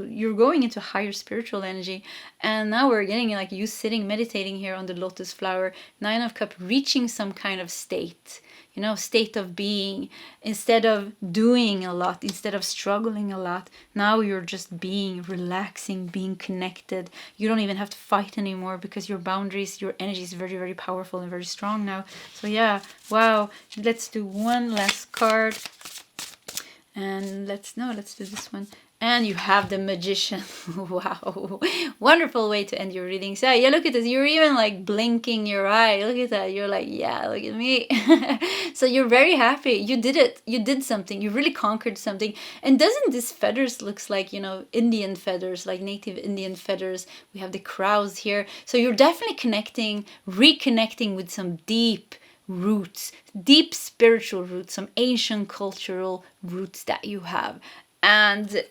you're going into higher spiritual energy. And now we're getting like you sitting, meditating here on the lotus flower. 9 of Cups, reaching some kind of state. You know, state of being, instead of doing a lot, instead of struggling a lot. Now you're just being, relaxing, being connected. You don't even have to fight anymore because your boundaries, your energy is very, very powerful and very strong now. So yeah, wow. Let's do one last card. And let's do this one. And you have the Magician. Wow. Wonderful way to end your reading. So yeah, look at this. You're even like blinking your eye. Look at that. You're like, yeah, look at me. So you're very happy. You did it. You did something. You really conquered something. And doesn't this feathers looks like, you know, Indian feathers, like native Indian feathers. We have the crows here. So you're definitely reconnecting with some deep roots, deep spiritual roots, some ancient cultural roots that you have. And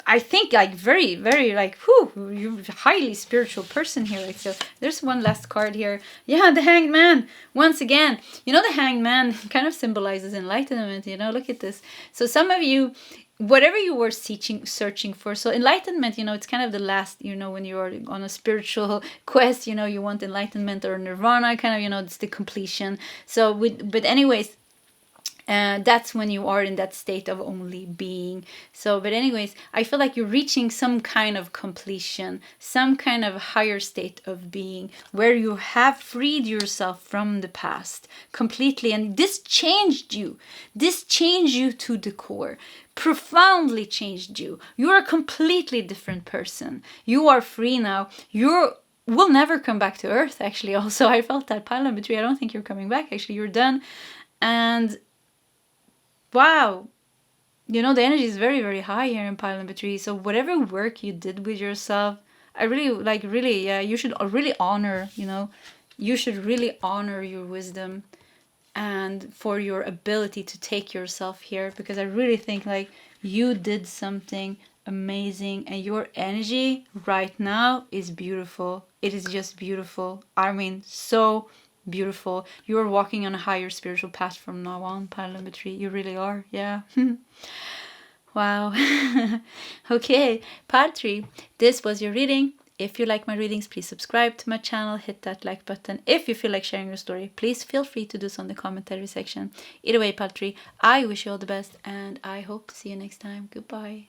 I think like very, very like, you're a highly spiritual person here. Like, so there's one last card here. Yeah, the Hanged Man. Once again, you know, the Hanged Man symbolizes enlightenment, you know, look at this. So some of you, whatever you were searching for. So enlightenment, you know, it's kind of the last, you know, when you're on a spiritual quest, you know, you want enlightenment or nirvana, kind of, you know, it's the completion. So but anyways, And that's when you are in that state of only being. So, but anyways, I feel like you're reaching some kind of completion, some kind of higher state of being where you have freed yourself from the past completely. And this changed you. This changed you to the core, profoundly changed you. You're a completely different person. You are free now. You're will never come back to earth, actually. Also, I felt that pile number 3. I don't think you're coming back, actually. You're done. And wow, you know, the energy is very, very high here in pile number 3. So whatever work you did with yourself, I really, like, really, yeah, you should really honor, you know, you should really honor your wisdom and for your ability to take yourself here, because I really think like you did something amazing and your energy right now is beautiful. It is just beautiful. I mean, so beautiful. You are walking on a higher spiritual path from now on, pile number 3. You really are. Yeah. Wow. Okay, part 3. This was your reading. If you like my readings, please subscribe to my channel, hit that like button. If you feel like sharing your story, please feel free to do so in the commentary section. Either way, part 3, I wish you all the best and I hope to see you next time. Goodbye.